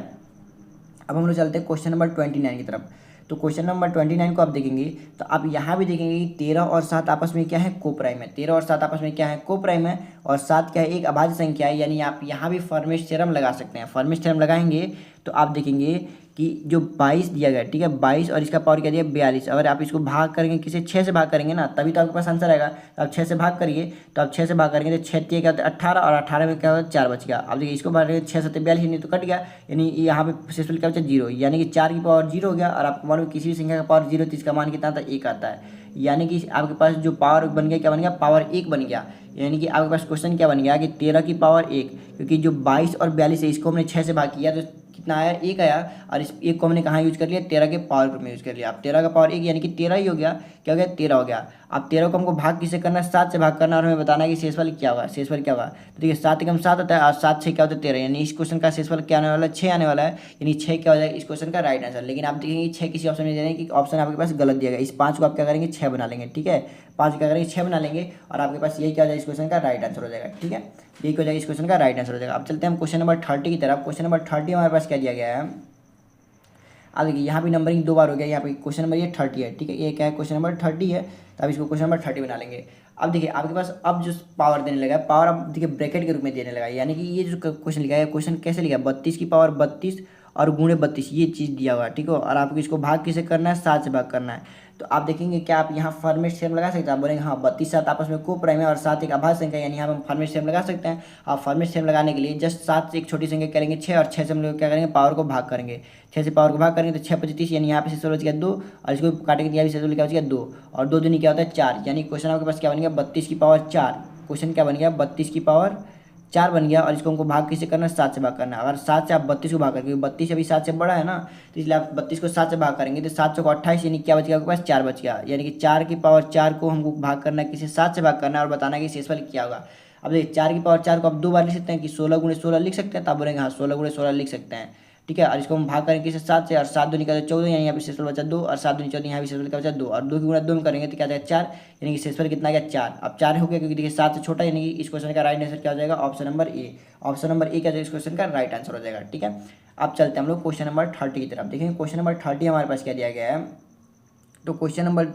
अब हम लोग चलते हैं क्वेश्चन नंबर 29 की तरफ। तो क्वेश्चन नंबर 29 को आप देखेंगे तो आप यहाँ भी देखेंगे कि 13 और 7 आपस में क्या है, को प्राइम है। 13 और 7 आपस में क्या है, को प्राइम है। और 7 क्या है, एक अभाज्य संख्या है। यानी आप यहाँ भी फॉर्मेट थ्योरम लगा सकते हैं। फॉर्मेट थ्योरम लगाएंगे तो आप देखेंगे कि जो 22 दिया गया, ठीक है, 22 और इसका पावर क्या दिया, 42। अगर आप इसको भाग करेंगे, किसे 6 से भाग करेंगे ना, तभी तो आपके पास आंसर आएगा। तो आप 6 से भाग करिए, तो आप 6 से भाग करेंगे तो 6 क्या होता है, 18। और 18 में क्या होता है, 4 बच गया। अब देखिए इसको भाग करेंगे 6 7 42, नहीं तो कट गया। यानी यहाँ पे शेषफल क्या बचा, 0। यानी कि 4 की पावर 0 हो गया। और आपको मालूम किसी भी संख्या का पावर 0 तो इसका मान कितना आता है, 1 आता है। यानी कि आपके पास जो पावर बन गया, क्या बन गया, पावर 1 बन गया। यानी कि आपके पास क्वेश्चन क्या बन गया कि 13 की पावर 1, क्योंकि जो 22 और 42 है इसको हमने 6 से भाग किया तो कितना आया, 1 आया। और इस 1 को हमने कहाँ यूज कर लिया, 13 के पावर ग्रुप में यूज कर लिया। अब 13 का पावर 1 यानी कि 13 ही हो गया। क्या हो गया, 13 हो गया। अब 13 को हमको भाग किसे करना है, 7 से भाग करना। और हमें बताना है कि शेषफल क्या होगा, शेषफल क्या होगा। तो देखिए 7 एकम 7 होता है और 7 6 क्या होता है, 13। यानी इस क्वेश्चन का शेषफल क्या आने वाला है, 6 आने वाला है। यानी 6 क्या हो जाएगा इस क्वेश्चन का राइट आंसर। लेकिन आप देखेंगे 6 किसी ऑप्शन में दे रहे हैं कि ऑप्शन आपके पास गलत दिया गया। इस 5 को आप क्या करेंगे, 6 बना लेंगे, ठीक है। 5 क्या करेंगे, 6 बना लेंगे। और आपके पास यही क्या हो जाएगा, इस क्वेश्चन का राइट आंसर हो जाएगा, ठीक है। यही हो जाएगा इस क्वेश्चन का राइट आंसर हो जाएगा। अब चलते हैं हम क्वेश्चन नंबर 30 की तरफ। क्वेश्चन नंबर 30 हमारे पास क्या दिया गया है, अब देखिए यहाँ भी नंबरिंग 2 बार हो गया। यहाँ पे क्वेश्चन नंबर ये 30 है, ठीक है। ये क्या है, क्वेश्चन नंबर 30 है। तो अब इसको क्वेश्चन नंबर 30 बना लेंगे। अब देखिए आपके पास अब जो पावर देने लगा, पावर अब देखिए ब्रैकेट के रूप में देने लगा। यानी कि ये जो क्वेश्चन लिखा है, क्वेश्चन कैसे लिखा है, 32 की पावर 32 और गुणे 32 ये चीज़ दिया हुआ है, ठीक है। और आपको इसको भाग किसे करना है, 7 से भाग करना है। तो आप देखेंगे क्या आप यहाँ फॉर्मेट सेम लगा सकते हैं। आप बोलेंगे हाँ 32 7 आपस में को प्राइम है और 7 एक अभाज्य संख्या, यानी यहाँ हम फॉर्मेट सेम लगा सकते हैं। आप फॉर्मेट सेम लगाने के लिए जस्ट 7 से एक छोटी संख्या करेंगे 6, और 6 से हम लोग क्या करेंगे पावर को भाग करेंगे। 6 से पावर को भाग करेंगे तो 6 25 30, यानी यहाँ पे शेषफल बच गया 2, और इसको काटेंगे यहाँ भी शेषफल क्या बच गया 2, और 2 दूनी क्या होता है 4, यानी क्वेश्चन आपके पास क्या बन गया 32 की पावर 4। क्वेश्चन क्या बन गया 32 की पावर 4 बन गया। और इसको हमको भाग किसे करना है 7 से भाग करना है। अगर 7 से आप 32 को भाग करेंगे, 32 अभी 7 से बड़ा है ना, तो इसलिए आप 32 को 7 से भाग करेंगे तो 7 को 28, यानी क्या बच गया आपके पास 4 बच गया। यानी कि 4 की पावर 4 को हमको भाग करना है किसी 7 से भाग करना है और बताना है कि शेषफल क्या होगा। अब देखिए 4 की पावर 4 को आप 2 बार लिख सकते हैं कि 16 गुणे 16 लिख सकते हैं, तो आप बोलेंगे हाँ 16 गुणे 16 लिख सकते हैं, ठीक है। और इसको हम भाग करेंगे किसी 7 से, और 7 दूनी का 14, यानी यहाँ पे शेषफल बचा 2, और 7 दूनी 14, यहाँ भी शेषफल का बचा 2, और 2 की गुणा 2 में करेंगे तो क्या जाएगा 4, यानी कि शेषफल कितना गया 4। अब 4 हो गया क्योंकि देखिए 7 से छोटा, यानी कि इस क्वेश्चन का राइट आंसर क्या हो जाएगा option number A. Option number A क्या जाएगा इस क्वेश्चन का राइट आंसर हो जाएगा, ठीक है। अब चलते हैं हम लोग क्वेश्चन नंबर 30 की तरफ। देखेंगे क्वेश्चन नंबर 30 हमारे पास क्या दिया गया है। तो क्वेश्चन नंबर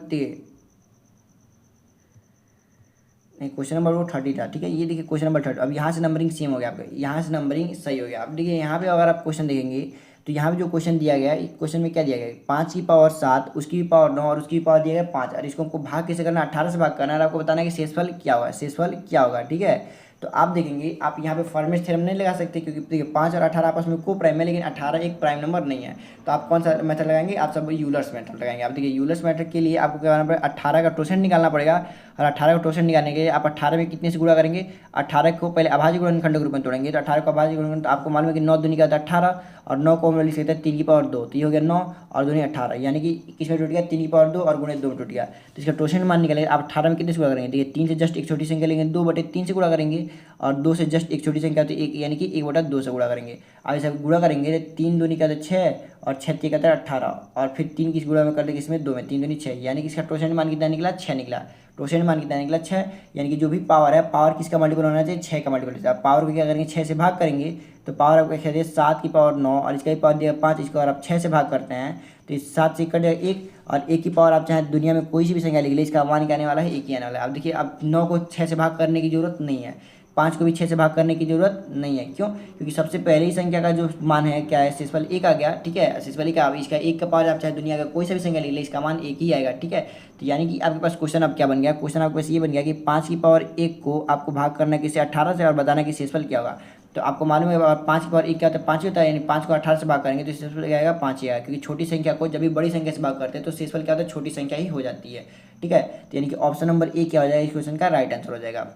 नहीं, क्वेश्चन नंबर वो 30 था, ठीक है। ये देखिए क्वेश्चन नंबर 30, अब यहाँ से नंबरिंग सेम हो गया आपका, यहाँ से नंबरिंग सही हो गया। अब देखिए यहाँ पे अगर आप क्वेश्चन देखेंगे तो यहाँ पे जो क्वेश्चन दिया गया है, क्वेश्चन में क्या दिया गया है 5 की पावर 7, उसकी भी पावर 9, और उसकी भी पावर दिया गया 5, और इसको हमको भाग कैसे करना है 18 से भाग करना है, और आपको बताना है कि शेषफल क्या होगा, शेषफल क्या होगा, ठीक है। तो आप देखेंगे आप यहाँ पे फॉर्मेट थ्योरम नहीं लगा सकते क्योंकि देखिए 5 और 18 आपस में को प्राइम है, लेकिन 18 एक प्राइम नंबर नहीं है। तो आप कौन सा मेथड लगाएंगे, आप सब यूलर्स मेथड लगाएंगे। आप देखिए यूलर्स मेथड के लिए आपको क्या करना पड़ेगा 18 का टोसेंट निकालना पड़ेगा, और 18 का टोसेंट निकालने के लिए आप 18 में कितने से गुणा करेंगे, 18 को पहले अभाज्य गुणनखंड के रूप में तोड़ेंगे। तो 18 को अभाज्य गुणनखंड, तो आपको मालूम है कि 9 दूनी का 18, और 9 को हम लिख सकते हैं 3 की पावर 2, तो ये हो गया 9 और 2 18, यानी कि किसमें टूट गया 3 की पावर 2 और गुणे 2 में टूट गया। तो इसका टोसेंट मान निकालेंगे। आप 18 में कितने से गुणा करेंगे, देखिए 3 से जस्ट एक छोटी संख्या लेंगे 2/3 से गुणा करेंगे, और 2 से जस्ट एक छोटी संख्या तो 1, यानी कि 1/2 से गुणा करेंगे। अब इसे गुणा करेंगे तो 3 दूनी का 6, और 6 3 का 18, और फिर 3 किस गुणा में कर देंगे इसमें 2 में, 3 दूनी 6, यानी कि इसका टोसेंट मान कितना निकला 6 निकला। टोसेंट मान कितना निकला 6, यानी कि जो भी पावर है, पावर किसका मल्टीपल होना चाहिए 6 का मल्टीपल। आप पावर को क्या करेंगे 6 से भाग करेंगे, तो पावर आपको क्या 7 की पावर 9, और इसका भी पावर दिया 5, इसको अगर आप 6 से भाग करते हैं तो इस 7 से कट जाएगा 1, और 1 की पावर आप चाहे दुनिया में कोई सी भी संख्या लिख लीजिए, इसका मान क्या आने वाला है 1 ही आने वाला है। अब देखिए अब 9 को 6 से भाग करने की जरूरत नहीं है, 5 को भी 6 से भाग करने की जरूरत नहीं है। क्यों, क्योंकि सबसे पहले ही संख्या का जो मान है क्या है शेषफल 1 आ गया, ठीक है। शेषफल 1 अब इसका 1 का पावर आप चाहे दुनिया का कोई सा भी संख्या ले ले, इसका मान 1 ही आएगा, ठीक है। तो यानी कि आपके पास क्वेश्चन अब क्या बन गया, क्वेश्चन आपके पास ये बन गया कि 5 की पावर 1 को आपको भाग करना है किसी 18 से, और बताना कि शेषफल क्या होगा। तो आपको मालूम है 5 की पावर 1 क्या होता है 5 ही होता है, यानी 5 को 18 से भाग करेंगे तो शेषफल क्या आएगा 5 ही आएगा, क्योंकि छोटी संख्या को जब भी बड़ी संख्या से भाग करते हैं तो शेषफल क्या होता है छोटी संख्या ही हो जाती है, ठीक है। तो यानी कि ऑप्शन नंबर ए क्या हो जाएगा इस क्वेश्चन का राइट आंसर हो जाएगा।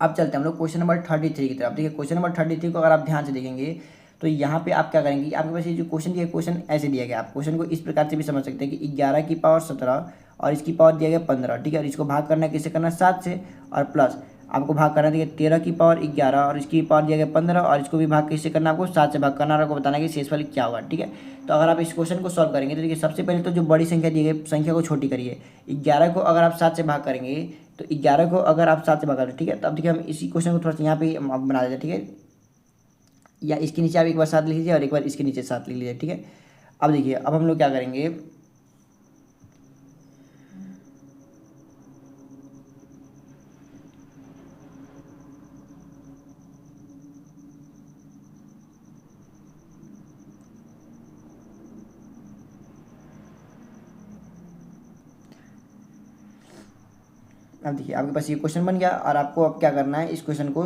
अब चलते हैं हम लोग क्वेश्चन नंबर 33 की तरफ। देखिए क्वेश्चन नंबर 33 को अगर आप ध्यान से देखेंगे तो यहाँ पे आप क्या करेंगे, आपके पास ये जो क्वेश्चन दिया क्वेश्चन ऐसे दिया गया, आप क्वेश्चन को इस प्रकार से भी समझ सकते हैं कि 11 की पावर 17 और इसकी पावर दिया गया 15, ठीक है। और इसको भाग करना है किससे करना है 7 से, और प्लस आपको भाग करना है 13 की पावर 11 और इसकी पावर दिया गया 15, और इसको भी भाग किससे करना है आपको 7 से भाग करना, और आपको बताना है कि शेषफल क्या होगा, ठीक है। तो अगर आप इस क्वेश्चन को सॉल्व करेंगे तो देखिए सबसे पहले तो जो बड़ी संख्या दी गई संख्या को छोटी करिए। 11 को अगर आप 7 से भाग करेंगे तो 11 को अगर आप 7 से भाग करें, ठीक है। तो अब देखिए हम इसी क्वेश्चन को थोड़ा सा यहाँ पे बना देते हैं, ठीक है। या इसके नीचे आप एक बार 7 लिख लीजिए और एक बार इसके नीचे 7 लिख लीजिए, ठीक है। अब देखिए अब हम लोग क्या करेंगे, अब देखिए आपके पास ये क्वेश्चन बन गया, और आपको अब क्या करना है इस क्वेश्चन को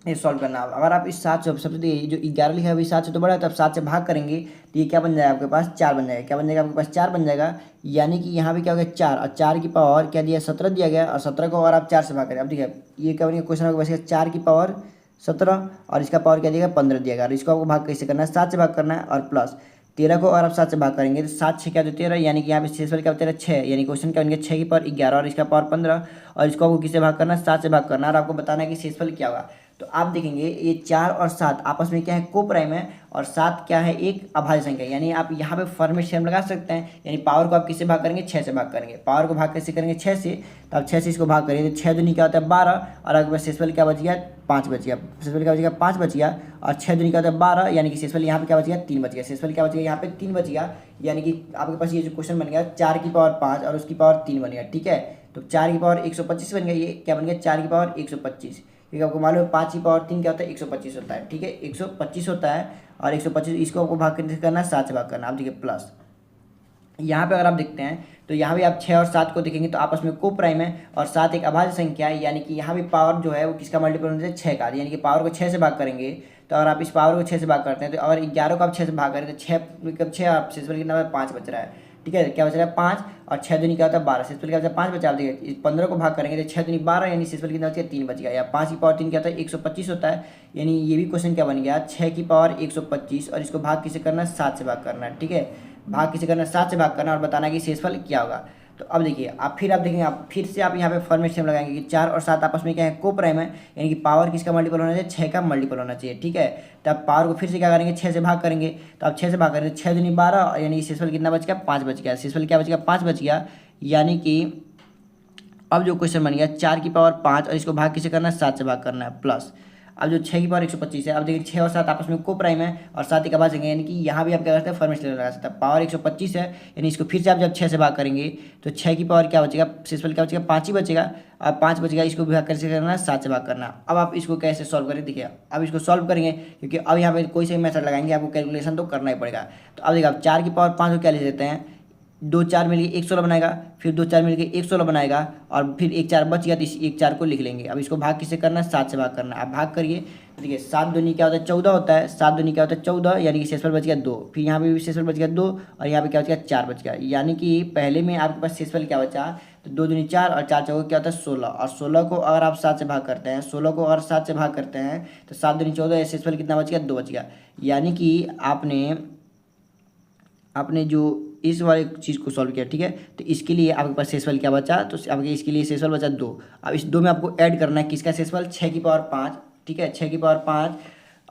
ये सॉल्व करना है। अगर आप इस 7 से सबसे तो ये जो 11 लिखा है अभी 7 से तो बड़ा है, तो आप 7 से भाग करेंगे तो ये क्या बन जाएगा आपके पास 4 बन जाएगा। क्या बन जाएगा आपके पास 4 बन जाएगा, यानी कि यहाँ पे क्या हो गया 4, और 4 की पावर क्या दिया 17 दिया गया, और 17 को अगर आप 4 से भाग करें, अब देखिए ये क्या बनेगा क्वेश्चन आपके पास 4 की पावर 17 और इसका पावर क्या दिया 15 दिया गया, और इसको आपको भाग कैसे करना है 7 से भाग करना है, और प्लस 13 को अगर आप 7 से भाग करेंगे तो 7 6 क्या तो 13, यानी कि यहाँ पे शेषफल क्या होता है 6, यानी क्वेश्चन क्या बन गया 6 की पावर 11 और इसका पावर 15, और इसको आपको किससे भाग करना है 7 से भाग करना है, और आपको बताना है कि शेषफल क्या होगा। तो आप देखेंगे ये 4 और 7 आपस में क्या है को प्राइम है, और 7 क्या है एक अभाज्य संख्या, यानी आप यहाँ पे फॉर्मेट सेम लगा सकते हैं। यानी पावर को आप किससे भाग करेंगे 6 से भाग करेंगे, पावर को भाग कैसे करेंगे 6 से, तो आप 6 से इसको भाग करेंगे तो 6 दूनी क्या होता है 12, और आपके पास शेषफल क्या बच गया 5 बच गया, शेषफल क्या बच गया 5 बच गया, और 6 दूनी क्या होता है 12, यानी कि शेषफल यहाँ पे क्या बच गया 3 बच गया, शेषफल क्या बच गया यहाँ पे 3 बच गया, यानी कि आपके पास ये जो क्वेश्चन बन गया 4 की पावर 5 और उसकी पावर 3 बन गया, ठीक है। तो 4 की पावर 125 बन गया, ये क्या बन गया 4 की पावर 125, ठीक है। आपको मालूम है 5 की पावर 3 क्या होता है 125 होता है, ठीक है 125 होता है, और 125 इसको आपको भाग करना है 7 से भाग करना, आप देखिए प्लस यहाँ पे अगर आप देखते हैं तो यहाँ भी आप 6 और 7 को देखेंगे तो आपस में को प्राइम है और 7 एक अभाज्य संख्या है, यानी कि यहाँ भी पावर जो है वो किसका मल्टीपल होना चाहिए, 6 का। यानी कि पावर को 6 से भाग करेंगे तो अगर आप इस पावर को 6 से भाग करते हैं तो अगर 11 को आप 6 से भाग करें तो 6 आप शेषफल कितना 5 बच रहा है। ठीक है, क्या बच रहा है 5 और 6 दूनी क्या होता है 12, शेषफल क्या बचा 5 बचा। आप देखिए 15 को भाग करेंगे तो 6 दूनी 12, यानी शेषफल कितना बच गया 3 बच गया। या 5 की पावर 3 क्या होता है 125 होता है। यानी ये भी क्वेश्चन क्या बन गया 6 की पावर 125 और इसको भाग किसे करना है 7 से भाग करना है। ठीक है, भाग किसे करना है 7 से भाग करना और बताना कि शेषफल क्या होगा। तो अब देखिए आप देखेंगे आप फिर से आप यहाँ पे फॉर्मेट लगाएंगे कि 4 और 7 आपस में क्या है को प्राइम है, यानी कि पावर किसका मल्टीपल होना चाहिए 6 का मल्टीपल होना चाहिए। ठीक है, तो आप पावर को फिर से क्या करेंगे 6 से भाग करेंगे तो आप 6 से भाग करेंगे 6 दूनी 12, यानी शेषफल कितना बच गया 5 बच गया। शेषफल क्या बच गया 5 बच गया। यानी कि अब जो क्वेश्चन बन गया 4 की पावर 5 और इसको भाग किसे करना है 7 से भाग करना है प्लस। अब जो 6 की पावर 125 है, अब देखिए 6 और 7 आपस में को प्राइम है और 7 एक भाग यानी कि यहाँ भी आप क्या करते हैं फॉर्मेट लगा सकते हैं। पावर 125 है, यानी इसको फिर से आप जब 6 से भाग करेंगे तो 6 की पावर क्या बचेगा शेषफल क्या बचेगा 5 ही बचेगा। अब 5 बचेगा, इसको भाग कैसे करना है 7 से भाग करना। अब आप इसको कैसे सॉल्व करें, देखिए अब इसको सॉल्व करेंगे क्योंकि अब यहाँ पे कोई से मेथड लगाएंगे आपको कैलकुलेशन तो करना ही पड़ेगा। तो अब देखिए आप 4 की पावर 5 को क्या ले लेते हैं 2 4 मिलके 1 16 बनाएगा, फिर 2 4 मिलके 1 16 बनाएगा और फिर 1 4 बच गया तो इस 1 4 को लिख लेंगे। अब इसको भाग किसे करना है 7 से भाग करना है। आप भाग करिए तो देखिए 7 दूनी क्या होता है 14 होता है, 7 दूनी क्या होता है 14, यानी कि शेषफल बच गया 2, फिर यहाँ पे भी शेषफल बच गया 2 और यहाँ पे क्या बच गया 4 बच गया। यानी कि पहले में आपके पास शेषफल क्या बचा तो 2 दूनी 4 और 4 चौको क्या होता है 16, और 16 को अगर आप 7 से भाग करते हैं 16 को अगर 7 से भाग करते हैं तो 7 दूनी 14, शेषफल कितना बच गया 2 बच गया। यानी कि आपने जो इस वाले चीज़ को सॉल्व किया। ठीक है, तो इसके लिए आपके पास शेषफल क्या बचा तो आपके इसके लिए शेषफल बचा 2। अब इस 2 में आपको ऐड करना है किसका शेषफल 6 की पावर 5। ठीक है, 6 की पावर 5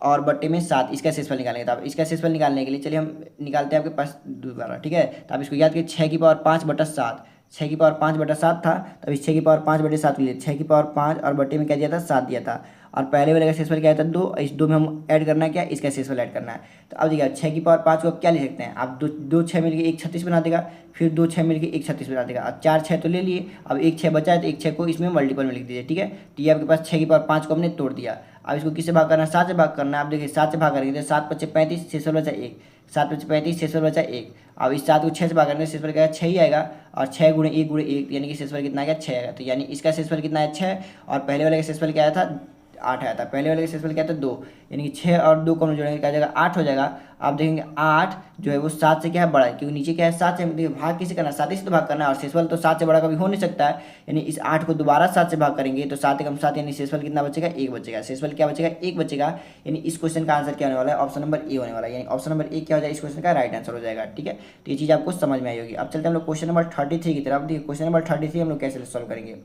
और बट्टे में 7 इसका शेषफल निकालेंगे। तो आप इसका शेषफल निकालने के लिए चलिए हम निकालते हैं आपके पास दोबारा। ठीक है, तो आप इसको याद करिए 6 की पावर 5 बटा 7, 6 की पावर 5 बटा 7 था, तब इस 6 की पावर 5 बटे 7 के लिए 6 की पावर 5 और बट्टे में क्या दिया था 7 दिया था, और पहले वाले का शेषफल क्या था 2, इस 2 में हम ऐड करना है क्या इसका शेषफल ऐड करना है। तो अब देखिए 6 की पावर 5 को आप क्या ले सकते हैं आप 2 6 मिलकर 1 36 बना देगा, फिर 2 6 मिलकर 1 36 बना देगा। अब 4 6 तो ले लिए, अब 1 6 बचा है तो 1 6 को इसमें मल्टीपल में लिख दीजिए। ठीक है, तो ये आपके पास 6 की पावर 5 को हमने तोड़ दिया। अब इसको किससे भाग करना है 7 से भाग करना है। आप देखिए 7 से भाग करेंगे तो 7 5 35 शेषफल बचा 1, 7 5 35 शेषफल बचा 1। अब इस 7 को 6 से भाग करेंगे शेषफल क्या 6 ही आएगा, और 6 गुणे 1 गुणे 1 यानी कि शेषफल कितना आएगा 6 आएगा। तो यानी इसका शेषफल कितना है 6 और पहले वाले का शेषफल क्या आया था 8 आया था। पहले वाले का शेषफल क्या था 2, यानी कि 6 और 2 को हम जोड़ेंगे क्या हो जाएगा 8 हो जाएगा। आप देखेंगे 8 जो है वो 7 से क्या है बड़ा है, क्योंकि नीचे क्या है 7 से, देखिए भाग किसे करना है 7 से तो भाग करना है और शेषफल तो 7 से बड़ा कभी हो नहीं सकता है। यानी इस 8 को दोबारा 7 से भाग करेंगे तो 7 एकम 7, यानी शेषफल कितना बचेगा 1 बचेगा। शेषफल क्या बचेगा 1 बचेगा। यानी इस क्वेश्चन का आंसर क्या होने वाला है ऑप्शन नंबर ए होने वाला है, यानी ऑप्शन नंबर ए क्या हो जाएगा इस क्वेश्चन का राइट आंसर हो जाएगा। ठीक है, तो ये चीज़ आपको समझ में आई होगी। अब चलते हैं हम लोग क्वेश्चन नंबर 33 की तरफ। देखिए क्वेश्चन नंबर 33 हम लोग कैसे सॉल्व करेंगे।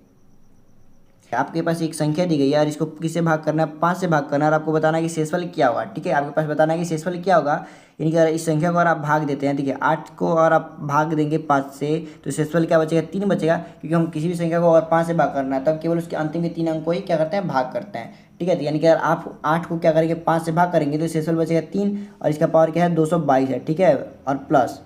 आपके पास एक संख्या दी गई है और इसको किससे भाग करना है 5 से भाग करना है और आपको बताना है कि शेषफल क्या होगा। ठीक है, आपके पास बताना है कि शेषफल क्या होगा, यानी कि अगर इस संख्या को अगर आप भाग देते हैं, देखिए 8 को और आप भाग देंगे 5 से तो शेषफल क्या बचेगा 3 बचेगा, क्योंकि हम किसी भी संख्या को अगर 5 से भाग करना है तब केवल उसके अंतिम के 3 अंक को ही क्या करते हैं भाग करते हैं। ठीक है, तो यानी कि अगर आप 8 को क्या करेंगे 5 से भाग करेंगे तो शेषफल बचेगा 3 और इसका पावर क्या है 222 है। ठीक है, और प्लस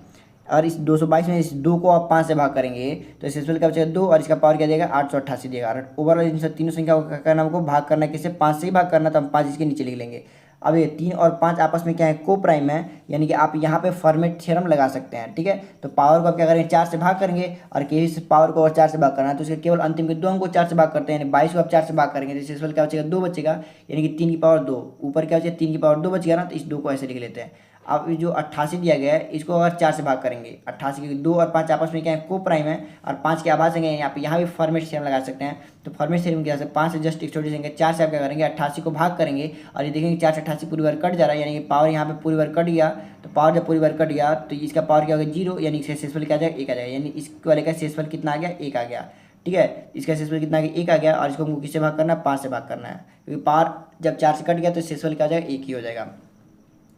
और इस 222 में इस 2 को आप 5 से भाग करेंगे तो शेषफल का बचेगा 2 और इसका पावर क्या देगा 888 देगा। और ओवरऑल इन तीनों संख्या को क्या करना हमको भाग करना है किससे 5 से ही भाग करना, तो हम 5 इसके नीचे लिख लेंगे। अब ये 3 और 5 आपस में क्या है को प्राइम है, यानी कि आप यहाँ पे फॉर्मेट थ्योरम लगा सकते हैं। ठीक है, तो पावर को आप क्या करेंगे 4 से भाग करेंगे और किसी पावर को और 4 से भाग करना है तो उसके केवल अंतिम के 2 अंक को 4 से भाग करते हैं, यानी 22 को आप 4 से भाग करेंगे तो शेषफल क्या बचेगा 2 बचेगा, यानी कि 3 की पावर 2 ऊपर क्या बचेगा 3 की पावर 2 बच गया ना, तो इस 2 को ऐसे लिख लेते हैं। अब जो 88 दिया गया है इसको अगर 4 से भाग करेंगे 88, क्योंकि 2 और 5 आपस में क्या है को प्राइम है और 5 के आभाज्य संख्या यहाँ भी फॉर्मेट थ्योरम लगा सकते हैं। तो फॉर्मेट थ्योरम क्या है 5 से जस्ट एक छोटी संख्या 4 से आप क्या करेंगे 88 को भाग करेंगे और ये देखेंगे 4 से 88 पूरी बार कट जा रहा है, यानी कि पावर यहाँ पे पूरी बार कट गया। तो पावर जब पूरी बार कट गया तो इसका पावर क्या होगा 0, यानी इसका शेषफल क्या आ जाएगा 1 आ जाएगा, यानी इस वाले का शेषफल कितना आ गया 1 आ गया। ठीक है, इसका शेषफल कितना आ गया 1 आ गया और इसको हमको किससे भाग करना है 5 से भाग करना है, क्योंकि पावर जब 4 से कट गया तो शेषफल क्या आ जाएगा 1 ही हो जाएगा।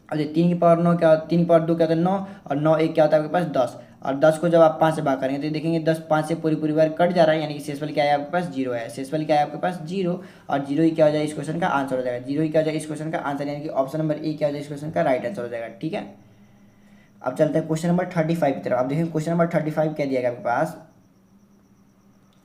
अब 3 की पावर 9 क्या 3 की पावर 2 क्या होता है 9 और 9 1 क्या होता है आपके पास 10, और 10 को जब आप 5 से भाग करेंगे तो देखेंगे 10 5 से पूरी बार कट जा रहा है, यानी कि शेषफल क्या है आपके पास 0 है। शेषफल क्या है आपके पास 0 और 0 ही क्या हो जाएगा इस क्वेश्चन का आंसर हो जाएगा। 0 ही क्या हो जाएगा इस क्वेश्चन का आंसर, यानी कि ऑप्शन नंबर ए क्या हो जाएगा इस क्वेश्चन का राइट आंसर हो जाएगा। ठीक है, अब चलते हैं क्वेश्चन नंबर 35 की तरफ। आप देखेंगे क्वेश्चन नंबर 35 क्या दिया गया आपके पास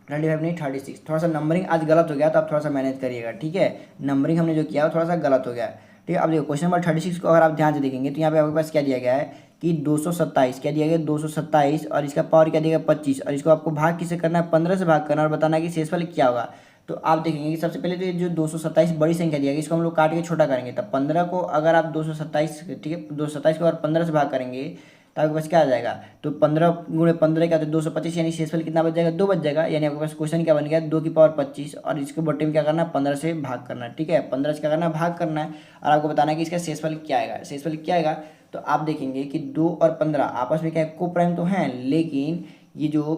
35 नहीं 36। थोड़ा सा नंबरिंग आज गलत हो गया तो आप थोड़ा सा मैनेज करिएगा। ठीक है, नंबरिंग हमने जो किया वो थोड़ा सा गलत हो गया। ठीक है, अब देखो क्वेश्चन नंबर 36 को अगर आप ध्यान से देखेंगे तो यहाँ पे आपके पास क्या दिया गया है कि 227 क्या दिया गया 227 और इसका पावर क्या दिया गया 25 और इसको आपको भाग किसे करना है 15 से भाग करना है और बताना है कि शेषफल क्या होगा। तो आप देखेंगे कि सबसे पहले तो ये जो 227 बड़ी संख्या दिया गया इसको हम लोग काट के छोटा करेंगे। तब 15 को अगर आप 227 ठीक है 227 को अगर 15 से भाग करेंगे तो आपके पास क्या आ जाएगा। तो 15 × 15 क्या, तो 225 यानी शेषफल कितना बच जाएगा 2 बच जाएगा। यानी आपके पास क्वेश्चन क्या बन गया 2 की पावर 25 और इसके बट्टे में क्या करना है 15 से भाग करना है। ठीक है 15 से क्या करना है भाग करना है और आपको बताना है कि इसका शेषफल क्या आएगा। शेषफल क्या आएगा तो आप देखेंगे कि 2 और 15 आपस में क्या है को प्राइम तो हैं, लेकिन ये जो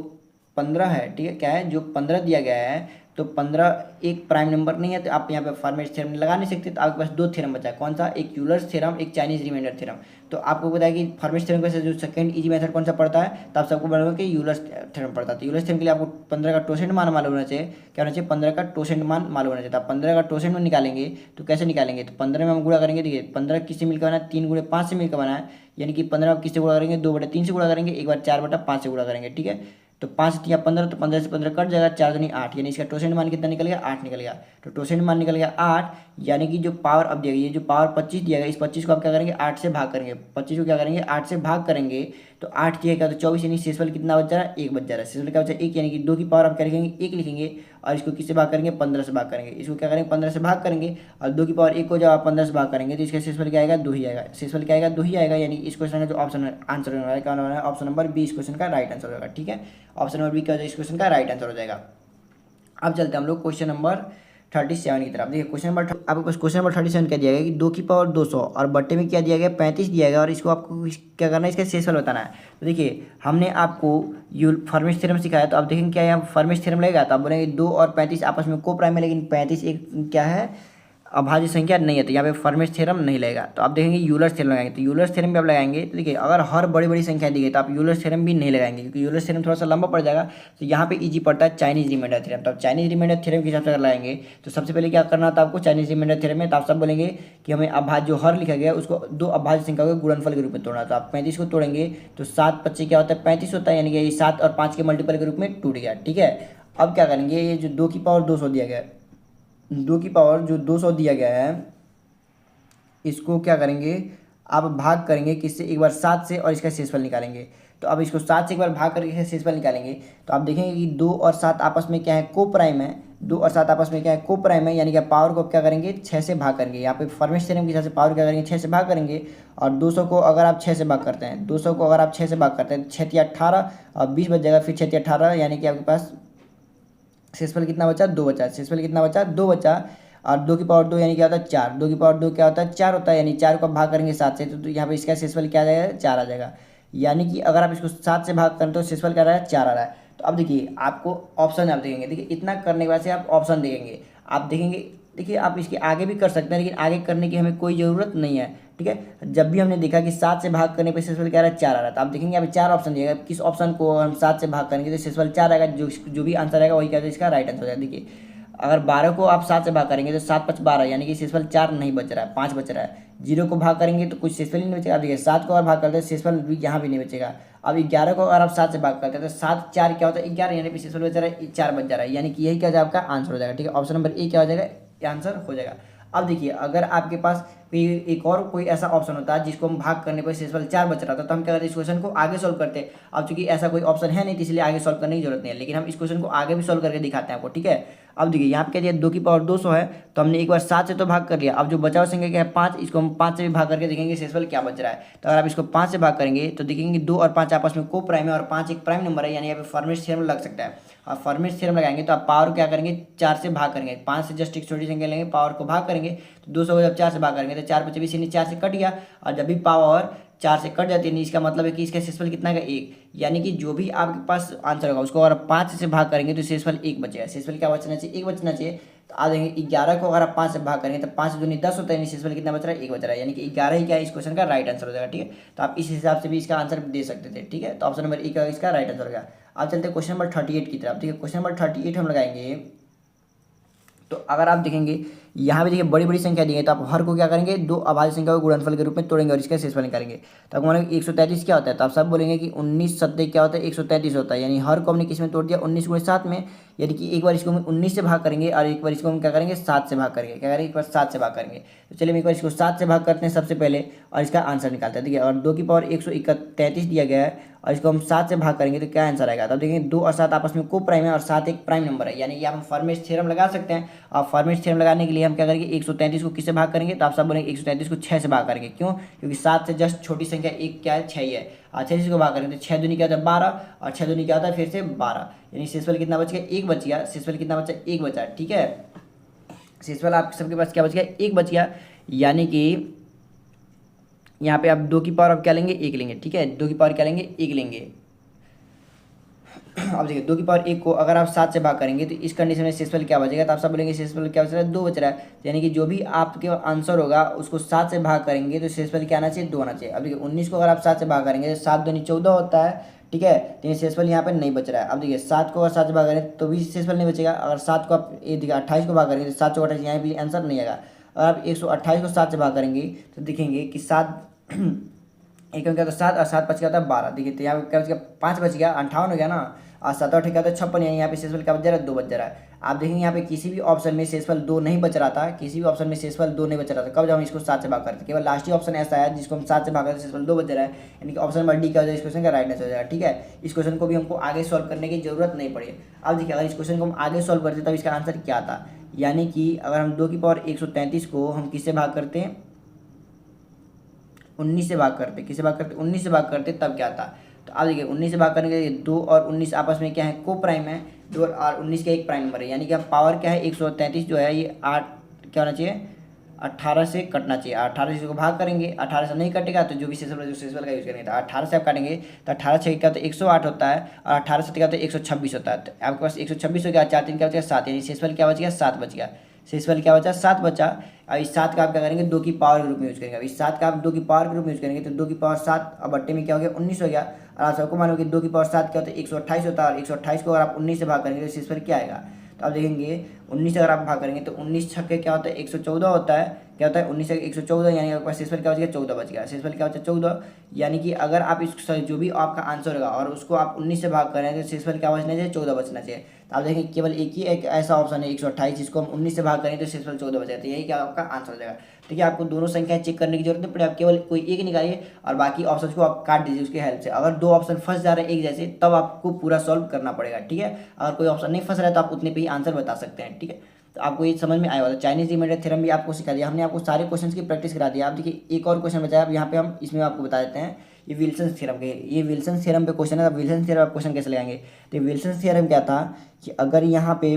15 है ठीक है क्या है जो 15 दिया गया है तो 15 एक प्राइम नंबर नहीं है। तो आप यहाँ पे फॉर्मेट थ्योरम लगा नहीं सकते। तो आपके पास दो थ्योरम बचा है, कौन सा, एक यूलर्स थ्योरम एक चाइनीज रिमाइंडर थ्योरम। तो आपको पता है कि फॉर्मेट थ्योरम से जो सेकंड इजी मेथड कौन सा पड़ता है, तो आप सबको बोलोगे कि यूलर्स थ्योरम पड़ता है। तो यूलर्स थ्योरम के लिए आपको 15 का टोसेंट मान मालूम होना चाहिए, क्या होना चाहिए 15 का टोसेंट मान मालूम होना चाहिए। तो आप 15 का टोसेंट मान निकालेंगे तो कैसे निकालेंगे, तो 15 में हम गुणा करेंगे। देखिए 15 किससे मिलकर बना है 3 × 5 से मिलकर बना है, यानी कि 15 किससे गुणा करेंगे 2/3 से गुणा करेंगे, एक बार 4/5 से गुणा करेंगे। ठीक है तो 5 या 15 तो 15 से 15 कट जाएगा, 4 दूनी 8, यानी इसका टोसेंट मान कितना निकल गया 8 निकल गया। तो टोसेंट मान निकल गया 8, यानी कि जो पावर अब दिया गया ये जो पावर 25 दिया गया इस 25 को आप क्या करेंगे 8 से भाग करेंगे। 25 को क्या करेंगे 8 से भाग करेंगे तो 8 दिया क्या तो 24, यानी शेषफल कितना बच जा रहा है 1 बच जा रहा है। शेषफल क्या बचा 1, यानी कि 2 की पावर आप क्या लिखेंगे 1 लिखेंगे और इसको किससे भाग करेंगे 15 से भाग करेंगे। इसको क्या करेंगे 15 से भाग करेंगे और 2 की पावर 1 को जब आप 15 से भाग करेंगे तो इसका शेषफल क्या आएगा 2 ही आएगा। शेषफल क्या आएगा 2 ही आएगा, यानी इस क्वेश्चन का जो ऑप्शन आंसर होने वाला है क्या होने वाला है ऑप्शन नंबर बी इस क्वेश्चन का राइट आंसर होगा। ठीक है ऑप्शन नंबर बी क्या इस क्वेश्चन का राइट आंसर हो जाएगा। अब चलते हैं हम लोग क्वेश्चन नंबर 37 की तरफ। देखिए क्वेश्चन नंबर आपको क्वेश्चन नंबर 37 क्या दिया गया कि 2 की पावर 200 और बट्टे में क्या दिया गया 35 दिया गया और इसको आपको क्या करना है इसका शेषफल बताना है। तो देखिए हमने आपको फॉर्मेट थ्योरम सिखाया, तो आप देखेंगे क्या यहाँ फॉर्मेट थ्योरम लगेगा तो आप बोलेंगे 2 और 35 आपस में को प्राइम है, लेकिन 35 एक क्या है अभाज्य संख्या नहीं है, तो यहाँ पे फॉर्मेट थ्योरम नहीं लगेगा। तो आप देखेंगे यूलर्स थ्योरम लगाएंगे, तो यूलर्स थ्योरम भी आप लगाएंगे तो देखिए अगर हर बड़ी बड़ी संख्या दी गई तो आप यूलर्स थ्योरम भी नहीं लगाएंगे, क्योंकि यूलर्स थ्योरम थोड़ा सा लंबा पड़ जाएगा। तो यहाँ पे इजी पड़ता है चाइनीज रिमाइंडर थ्योरम। तो आप चाइनीज रिमाइंडर थ्योरम के हिसाब से अगर लगाएंगे तो सबसे पहले क्या करना था आपको चाइनीज रिमाइंडर थ्योरम में, तो आप सब बोलेंगे कि हमें अभाज्य जो हर लिखा गया उसको दो अभाज्य संख्या के गुणनफल के रूप में तोड़ना। तो आप 35 को तोड़ेंगे तो 7 25 क्या होता है 35 होता है, यानी कि 7 और 5 के मल्टीपल के रूप में टूट गया। ठीक है अब क्या करेंगे ये जो 2 की पावर 200 दिया गया है 2 की पावर जो 200 दिया गया है इसको क्या करेंगे आप भाग करेंगे किससे एक बार 7 से और इसका शेषफल निकालेंगे। तो अब इसको 7 से एक बार भाग करके शेषफल निकालेंगे तो आप देखेंगे कि 2 और 7 आपस में क्या है को प्राइम है। 2 और 7 आपस में क्या है को प्राइम है, यानी कि पावर को क्या करेंगे 6 से भाग करेंगे। यहाँ पे फॉर्मेट थ्योरम के हिसाब से पावर क्या करेंगे 6 से भाग करेंगे और 200 को अगर आप 6 से भाग करते हैं 200 को अगर आप 6 से भाग करते हैं 6 × 18 और 20 बच जाएगा, फिर 6 × 18 यानी कि आपके पास शेषफल कितना बचा 2 बचा। शेषफल कितना बचा 2 बचा और 2 की पावर 2 यानी क्या होता है 4। 2 की पावर 2 क्या होता है 4 होता है, यानी 4 को भाग करेंगे 7 से तो यहाँ पे इसका शेषफल क्या आ जाएगा 4 आ जाएगा। यानी कि अगर आप इसको 7 से भाग करें तो शेषफल क्या आ रहा है 4 आ रहा है। तो अब देखिए आपको ऑप्शन आप देखेंगे, देखिए इतना करने के बाद से आप ऑप्शन देखेंगे, आप देखेंगे देखिए आप इसके आगे भी कर सकते हैं लेकिन आगे करने की हमें कोई ज़रूरत नहीं है। ठीक है जब भी हमने देखा कि 7 से भाग करने पर शेषफल क्या आ रहा है 4 आ रहा है, तो आप देखेंगे यहाँ पे 4 ऑप्शन दिएगा, किस ऑप्शन को हम 7 से भाग करेंगे तो शेषफल 4 आएगा। जो भी आंसर आएगा वही क्या इसका राइट आंसर हो जाएगा। देखिए अगर 12 को आप 7 से भाग करेंगे तो 7 5 12, यानी कि शेषफल 4 नहीं बच रहा है 5 बच रहा है। 0 को भाग करेंगे तो कुछ शेषफल ही नहीं बचेगा। देखिए 7 को अगर भाग करते हैं शेषफल भी यहाँ भी नहीं बचेगा। अब 11 को अगर आप 7 से भाग करते हैं तो 7 4 क्या होता है 11, यानी कि शेषफल बच रहा है 4 बच जा रहा है, यानी कि यही क्या आपका आंसर हो जाएगा। ठीक है ऑप्शन नंबर ए क्या हो जाएगा आंसर हो जाएगा। अब देखिए अगर आपके पास एक और कोई ऐसा ऑप्शन होता है जिसको हम भाग करने पर शेषफल 4 बच रहा था तो हम क्या करते इस क्वेश्चन को आगे सोल्व करते। अब चूंकि ऐसा कोई ऑप्शन है नहीं तो इसलिए आगे सोल्व करने की जरूरत नहीं है, लेकिन हम इस क्वेश्चन को आगे भी सोल्व करके दिखाते हैं आपको। ठीक है अब देखिए यहाँ पे क्या दिया 2 की पावर 200 है तो हमने एक बार 7 से तो भाग कर लिया। अब जो बचाव संख्या क्या है 5, इसको हम 5 से भी भाग करके देखेंगे शेषफल क्या बच रहा है। तो अगर आप इसको 5 से भाग करेंगे तो देखेंगे 2 और 5 आपस में को प्राइम है और 5 एक प्राइम नंबर है, यानी यहाँ पे फॉर्मेट थ्योरम लग सकता है। और फॉर्मेट थ्योरम लगाएंगे तो आप पावर क्या करेंगे 4 से भाग करेंगे, 5 से जस्ट एक छोटी संख्या लेंगे पावर को भाग करेंगे तो 200 को जब 4 से भाग करेंगे तो 4 × 25 यानी 4 से कट गया। और जब भी पावर 4 से कट जाती है इसका मतलब है कि इसका शेषफल कितना है 1, यानी कि जो भी आपके पास आंसर होगा उसको अगर 5 से भाग करेंगे तो शेषफल 1 बचेगा। शेषफल क्या बचना चाहिए 1 बचना चाहिए। तो आ जाएंगे 11 को अगर आप 5 से भाग करेंगे तो 5 दूनी 10 होता है, यानी शेषफल कितना बच रहा है 1 बच रहा है, यानी कि 11 ही क्या है इस क्वेश्चन का राइट आंसर हो जाएगा। ठीक है तो आप इस हिसाब से भी इसका आंसर दे सकते थे। ठीक है तो ऑप्शन नंबर ए का इसका राइट आंसर होगा। अब चलते हैं क्वेश्चन नंबर 38 की तरफ। ठीक है क्वेश्चन नंबर 38 हम लगाएंगे तो अगर आप देखेंगे यहाँ पे देखिए बड़ी बड़ी संख्या दी है, तो आप हर को क्या करेंगे, दो अभाज्य संख्या को गुणनफल के रूप में तोड़ेंगे और इसका शेषफल निकालेंगे। तो आपको मालूम 133 क्या होता है, तो आप सब बोलेंगे कि 19 सत्ते क्या होता है, 133 होता है। यानी हर को हमने किस में तोड़ दिया, 19 गुणे 7 में। यानी कि एक बार इसको हम 19 से भाग करेंगे और एक बार इसको हम क्या करेंगे, 7 से भाग करेंगे। क्या करेंगे, एक बार 7 से भाग करेंगे। तो चलिए हम एक बार इसको 7 से भाग करते हैं सबसे पहले और इसका आंसर निकालते हैं। ठीक है, और 2 की पावर 133 दिया गया है और इसको हम 7 से भाग करेंगे तो क्या आंसर आएगा। तो देखेंगे 2 और 7 आपस में को प्राइम है और 7 एक प्राइम नंबर है। यानी कि आप फॉर्मेट थ्योरम लगा सकते हैं। और फॉर्मेट थ्योरम लगाने के लिए हम क्या करेंगे, 133 को किससे भाग करेंगे, तो आप सब बोलेंगे 133 को 6 से भाग करेंगे। क्यों, क्योंकि 7 से जस्ट छोटी संख्या एक क्या है, 6 ही है। और 6 को भाग करेंगे तो 6 दूनी क्या होता है 12 और 6 दूनी क्या होता है फिर से 12। यानी शेषफल कितना बच गया, एक बच गया। शेषफल कितना बचा, एक बचा। ठीक है, शेषफल आप सबके पास क्या बच गया, एक बच गया। यानी कि यहाँ पे आप 2 की पावर आप क्या लेंगे, एक लेंगे। ठीक है, 2 की पावर क्या लेंगे, एक लेंगे। अब देखिए 2 की पावर 1 को अगर आप 7 से भाग करेंगे तो इस कंडीशन में शेषफल क्या बचेगा, तो आप सब बोलेंगे शेषफल क्या बच रहा है, 2 बच रहा है। यानी कि जो भी आपके आंसर होगा उसको 7 से भाग करेंगे तो शेषफल क्या आना चाहिए, 2 आना चाहिए। अब देखिए 19 को अगर आप 7 से भाग करेंगे तो 7 दूनी 14 होता है। ठीक है, तो ये शेषफल यहाँ पे नहीं बच रहा है। अब देखिए 7 को अगर 7 से भाग करें तो भी शेषफल नहीं बचेगा। अगर 7 को आप ये देखिए 28 को भाग करेंगे तो 7 28, यहाँ भी आंसर नहीं आएगा। अगर आप 128 को 7 से भाग करेंगे तो देखेंगे कि 7 एक में क्या होता है 7 और 7 5 क्या होता है 12। देखिए तो यहाँ पे क्या बच गया, 5 बच गया, 58 हो गया ना। और 7 और 8 क्या होता है 56। यानी यहाँ पे शेषफल क्या बच जा रहा है, 2 बच जा रहा है। आप देखेंगे यहाँ पे किसी भी ऑप्शन में शेषफल 2 नहीं बच रहा था, किसी भी ऑप्शन में शेषफल 2 नहीं बच रहा था। कब जब हम इसको 7 से भाग करते, केवल लास्ट ही ऑप्शन ऐसा है जिसको हम 7 से भाग करते शेषफल 2 बच रहा है। यानी कि ऑप्शन नंबर डी क्या हो जाएगा, इस क्वेश्चन का राइट आंसर हो जाएगा। ठीक है, इस क्वेश्चन को भी हमको आगे सॉल्व करने की जरूरत नहीं पड़ी। अब देखिए अगर इस क्वेश्चन को हम आगे सॉल्व करते तब इसका आंसर क्या था। यानी कि अगर हम 2 की पावर 133 को हम किससे भाग करते हैं, 19 से भाग करते, किससे भाग करते, 19 से भाग करते, तब क्या था। तो अब देखिए 19 से भाग करने के लिए 2 और 19 आपस में क्या है, को प्राइम है। 2 और 19 का एक प्राइम नंबर है। यानी कि अब पावर क्या है, 133 जो है ये 8 क्या होना चाहिए, 18 से कटना चाहिए। 18 से इसको भाग करेंगे, 18 से नहीं कटेगा तो जो भी शेषफल का यूज करेंगे। तो 18 से आप काटेंगे तो 18 से क्या होता है 108 होता है और 18 से क्या होता है 126 होता है। तो आपके पास 126 हो गया, 4 3 क्या बच गया 7। यानी शेषफल क्या बच गया, 7 बच गया। शेषफल क्या बचा, 7 बचा। अब इस 7 का आप क्या करेंगे, 2 की पावर के रूप में यूज करेंगे। अब इस 7 का आप 2 की पावर के रूप में यूज करेंगे तो 2 की पावर 7 अब बट्टे में क्या हो गया, 19 हो गया। और आप सबको मालूम कि 2 की पावर 7 क्या होता है, 128 होता है। और 128 को अगर आप 19 से भाग करेंगे तो शेषफल क्या आएगा, तो आप देखेंगे 19 अगर आप भाग करेंगे तो 19 छक्के क्या होता है 114 होता है। क्या होता है 19 से 114, यानी आपके पास शेषफल क्या बच गया, 14 बच गया। शेषफल क्या बचा, 14। यानी कि अगर आप इस जो भी आपका आंसर होगा और उसको आप 19 से भाग करें तो शेषफल क्या बचना चाहिए, 14 बचना चाहिए। तो आप देखेंगे केवल एक ही एक ऐसा ऑप्शन है 128 जिसको हम 19 से भाग करें तो शेषफल 14 बच जाता है। यही क्या आपका आंसर हो जाएगा। ठीक है, आपको दोनों संख्याएं चेक करने की जरूरत नहीं पड़े, आप केवल कोई एक निकालिए और बाकी ऑप्शन को आप काट दीजिए उसके हेल्प से। अगर दो ऑप्शन फंस जा रहे हैं एक जैसे तब आपको पूरा सॉल्व करना पड़ेगा। ठीक है, अगर कोई ऑप्शन नहीं फंस रहा है तो आप उतने पे ही आंसर बता सकते हैं। ठीक है, तो आपको ये समझ में आया होगा। चाइनीज रिमेंडर थ्योरम भी आपको सिखा दिया हमने, आपको सारे क्वेश्चंस की प्रैक्टिस करा दिया। आप देखिए एक और क्वेश्चन बचा है, अब यहाँ पे हम इसमें आपको बता देते हैं। ये विल्सन थ्योरम के, ये विल्सन थ्योरम पे क्वेश्चन है। अब विल्सन थ्योरम आप क्वेश्चन कैसे लगाएंगे, तो विल्सन थ्योरम क्या था कि अगर यहाँ पे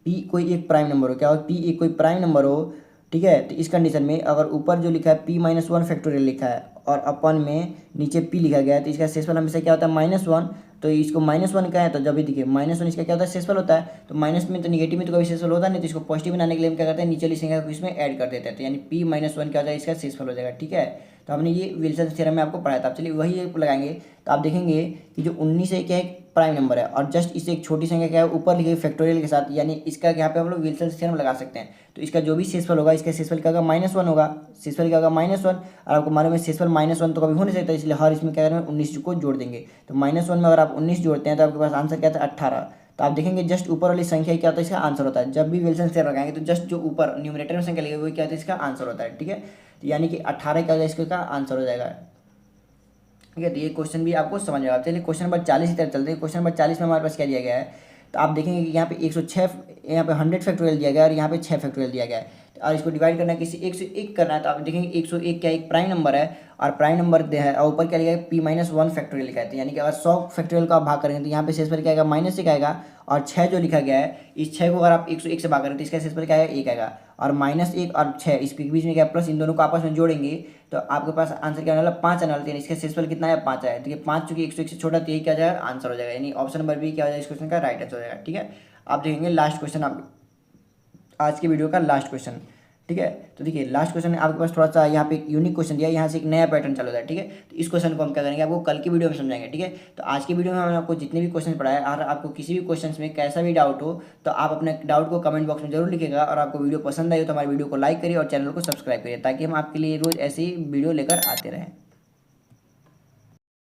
पी कोई एक प्राइम नंबर हो, क्या हो, पी एक कोई प्राइम नंबर हो। ठीक है, तो इस कंडीशन में अगर ऊपर जो लिखा है p-1 फैक्टोरियल लिखा है और अपन में नीचे p लिखा गया है तो इसका शेषफल हमेशा क्या होता है -1। तो इसको -1 का है तो जब भी देखिए -1 इसका क्या होता है शेषफल होता है। तो माइनस में तो निगेटिव में तो कभी शेषफल होता नहीं, तो इसको पॉजिटिव बनाने के लिए हम क्या करते हैं, नीचे वाली संख्या को इसमें ऐड कर देते हैं। तो यानी p-1 क्या हो जाएगा, इसका शेषफल हो जाएगा। ठीक है, तो हमने ये विल्सन थ्योरम में आपको पढ़ाया था। चलिए वही लगाएंगे। तो आप देखेंगे कि जो 19 है क्या एक प्राइम नंबर है और जस्ट इसे एक छोटी संख्या क्या है ऊपर लिखे फैक्टोरियल के साथ, यानी इसका यहाँ पे हम लोग विल्सन थ्योरम लगा सकते हैं। तो इसका जो भी शेषफल होगा, इसका शेषफल क्या होगा -1 होगा। शेषफल क्या होगा -1, और आपको मालूम है शेषफल -1 तो कभी हो नहीं सकता, इसलिए हर इसमें क्या करेंगे 19 को जोड़ देंगे। तो -1 में अगर आप 19 जोड़ते हैं तो आपके पास आंसर क्या था 18। तो आप देखेंगे जस्ट ऊपर वाली संख्या क्या होता है, इसका आंसर होता है। जब भी विल्सन थ्योरम लगाएंगे तो जस्ट जो ऊपर न्यूमरेटर में संख्या लगेगी वो क्या होता है, इसका आंसर होता है। ठीक है, तो यानी कि 18 क्या हो जाएगा, इसका आंसर हो जाएगा। ठीक है, तो ये क्वेश्चन भी आपको समझ में आएगा। चलिए क्वेश्चन नंबर 40 की तरफ चलते हैं। क्वेश्चन नंबर 40 में हमारे पास क्या दिया गया है, तो आप देखेंगे कि यहाँ पे 106 यहाँ पे 100 फैक्टोरियल दिया गया है और यहाँ पे 6 फैक्टोरियल दिया गया है। और इसको डिवाइड करना है किसी एक से एक करना है। तो आप देखेंगे 101 क्या एक प्राइम नंबर है और प्राइम नंबर है और ऊपर क्या लिखा है p-1 फैक्टोरियल लिखा है। यानी कि अगर 100 फैक्टोरियल का आप भाग करेंगे तो यहाँ पे शेषफल क्या आएगा, -1 आएगा। और 6 जो लिखा गया है, इस 6 को अगर आप 101 से भाग करें तो इसका शेषफल क्या आएगा, 1 आएगा। और -1 और 6 इसके बीच में क्या प्लस, इन दोनों को आपस में जोड़ेंगे तो आपके पास आंसर क्या आने वाला 5 आने वाला है। इसका शेषफल कितना है, 5 आया। देखिए 5 चूंकि 101 से छोटा तो यही क्या हो जाएगा, आंसर हो जाएगा। यानी ऑप्शन नंबर बी क्या हो जाएगा, इस क्वेश्चन का राइट आंसर हो जाएगा। ठीक है, आप देखेंगे लास्ट क्वेश्चन, आप आज की वीडियो का लास्ट क्वेश्चन। ठीक है। तो देखिए लास्ट क्वेश्चन आपके पास थोड़ा सा यहाँ पे एक यूनिक क्वेश्चन दिया है, यहाँ से एक नया पैटर्न चालू होता है, ठीक है। तो इस क्वेश्चन को हम क्या करेंगे, आपको कल की वीडियो में समझाएंगे, ठीक है। तो आज की वीडियो में हमने आपको जितने भी क्वेश्चन पढ़ाए, और आपको किसी भी क्वेश्चन में कैसा भी डाउट हो तो आप अपने डाउट को कमेंट बॉक्स में जरूर लिखिएगा, और आपको वीडियो पसंद आई हो तो हमारे वीडियो को लाइक करिए और चैनल को सब्सक्राइब करिए, ताकि हम आपके लिए रोज ऐसी वीडियो लेकर आते रहें।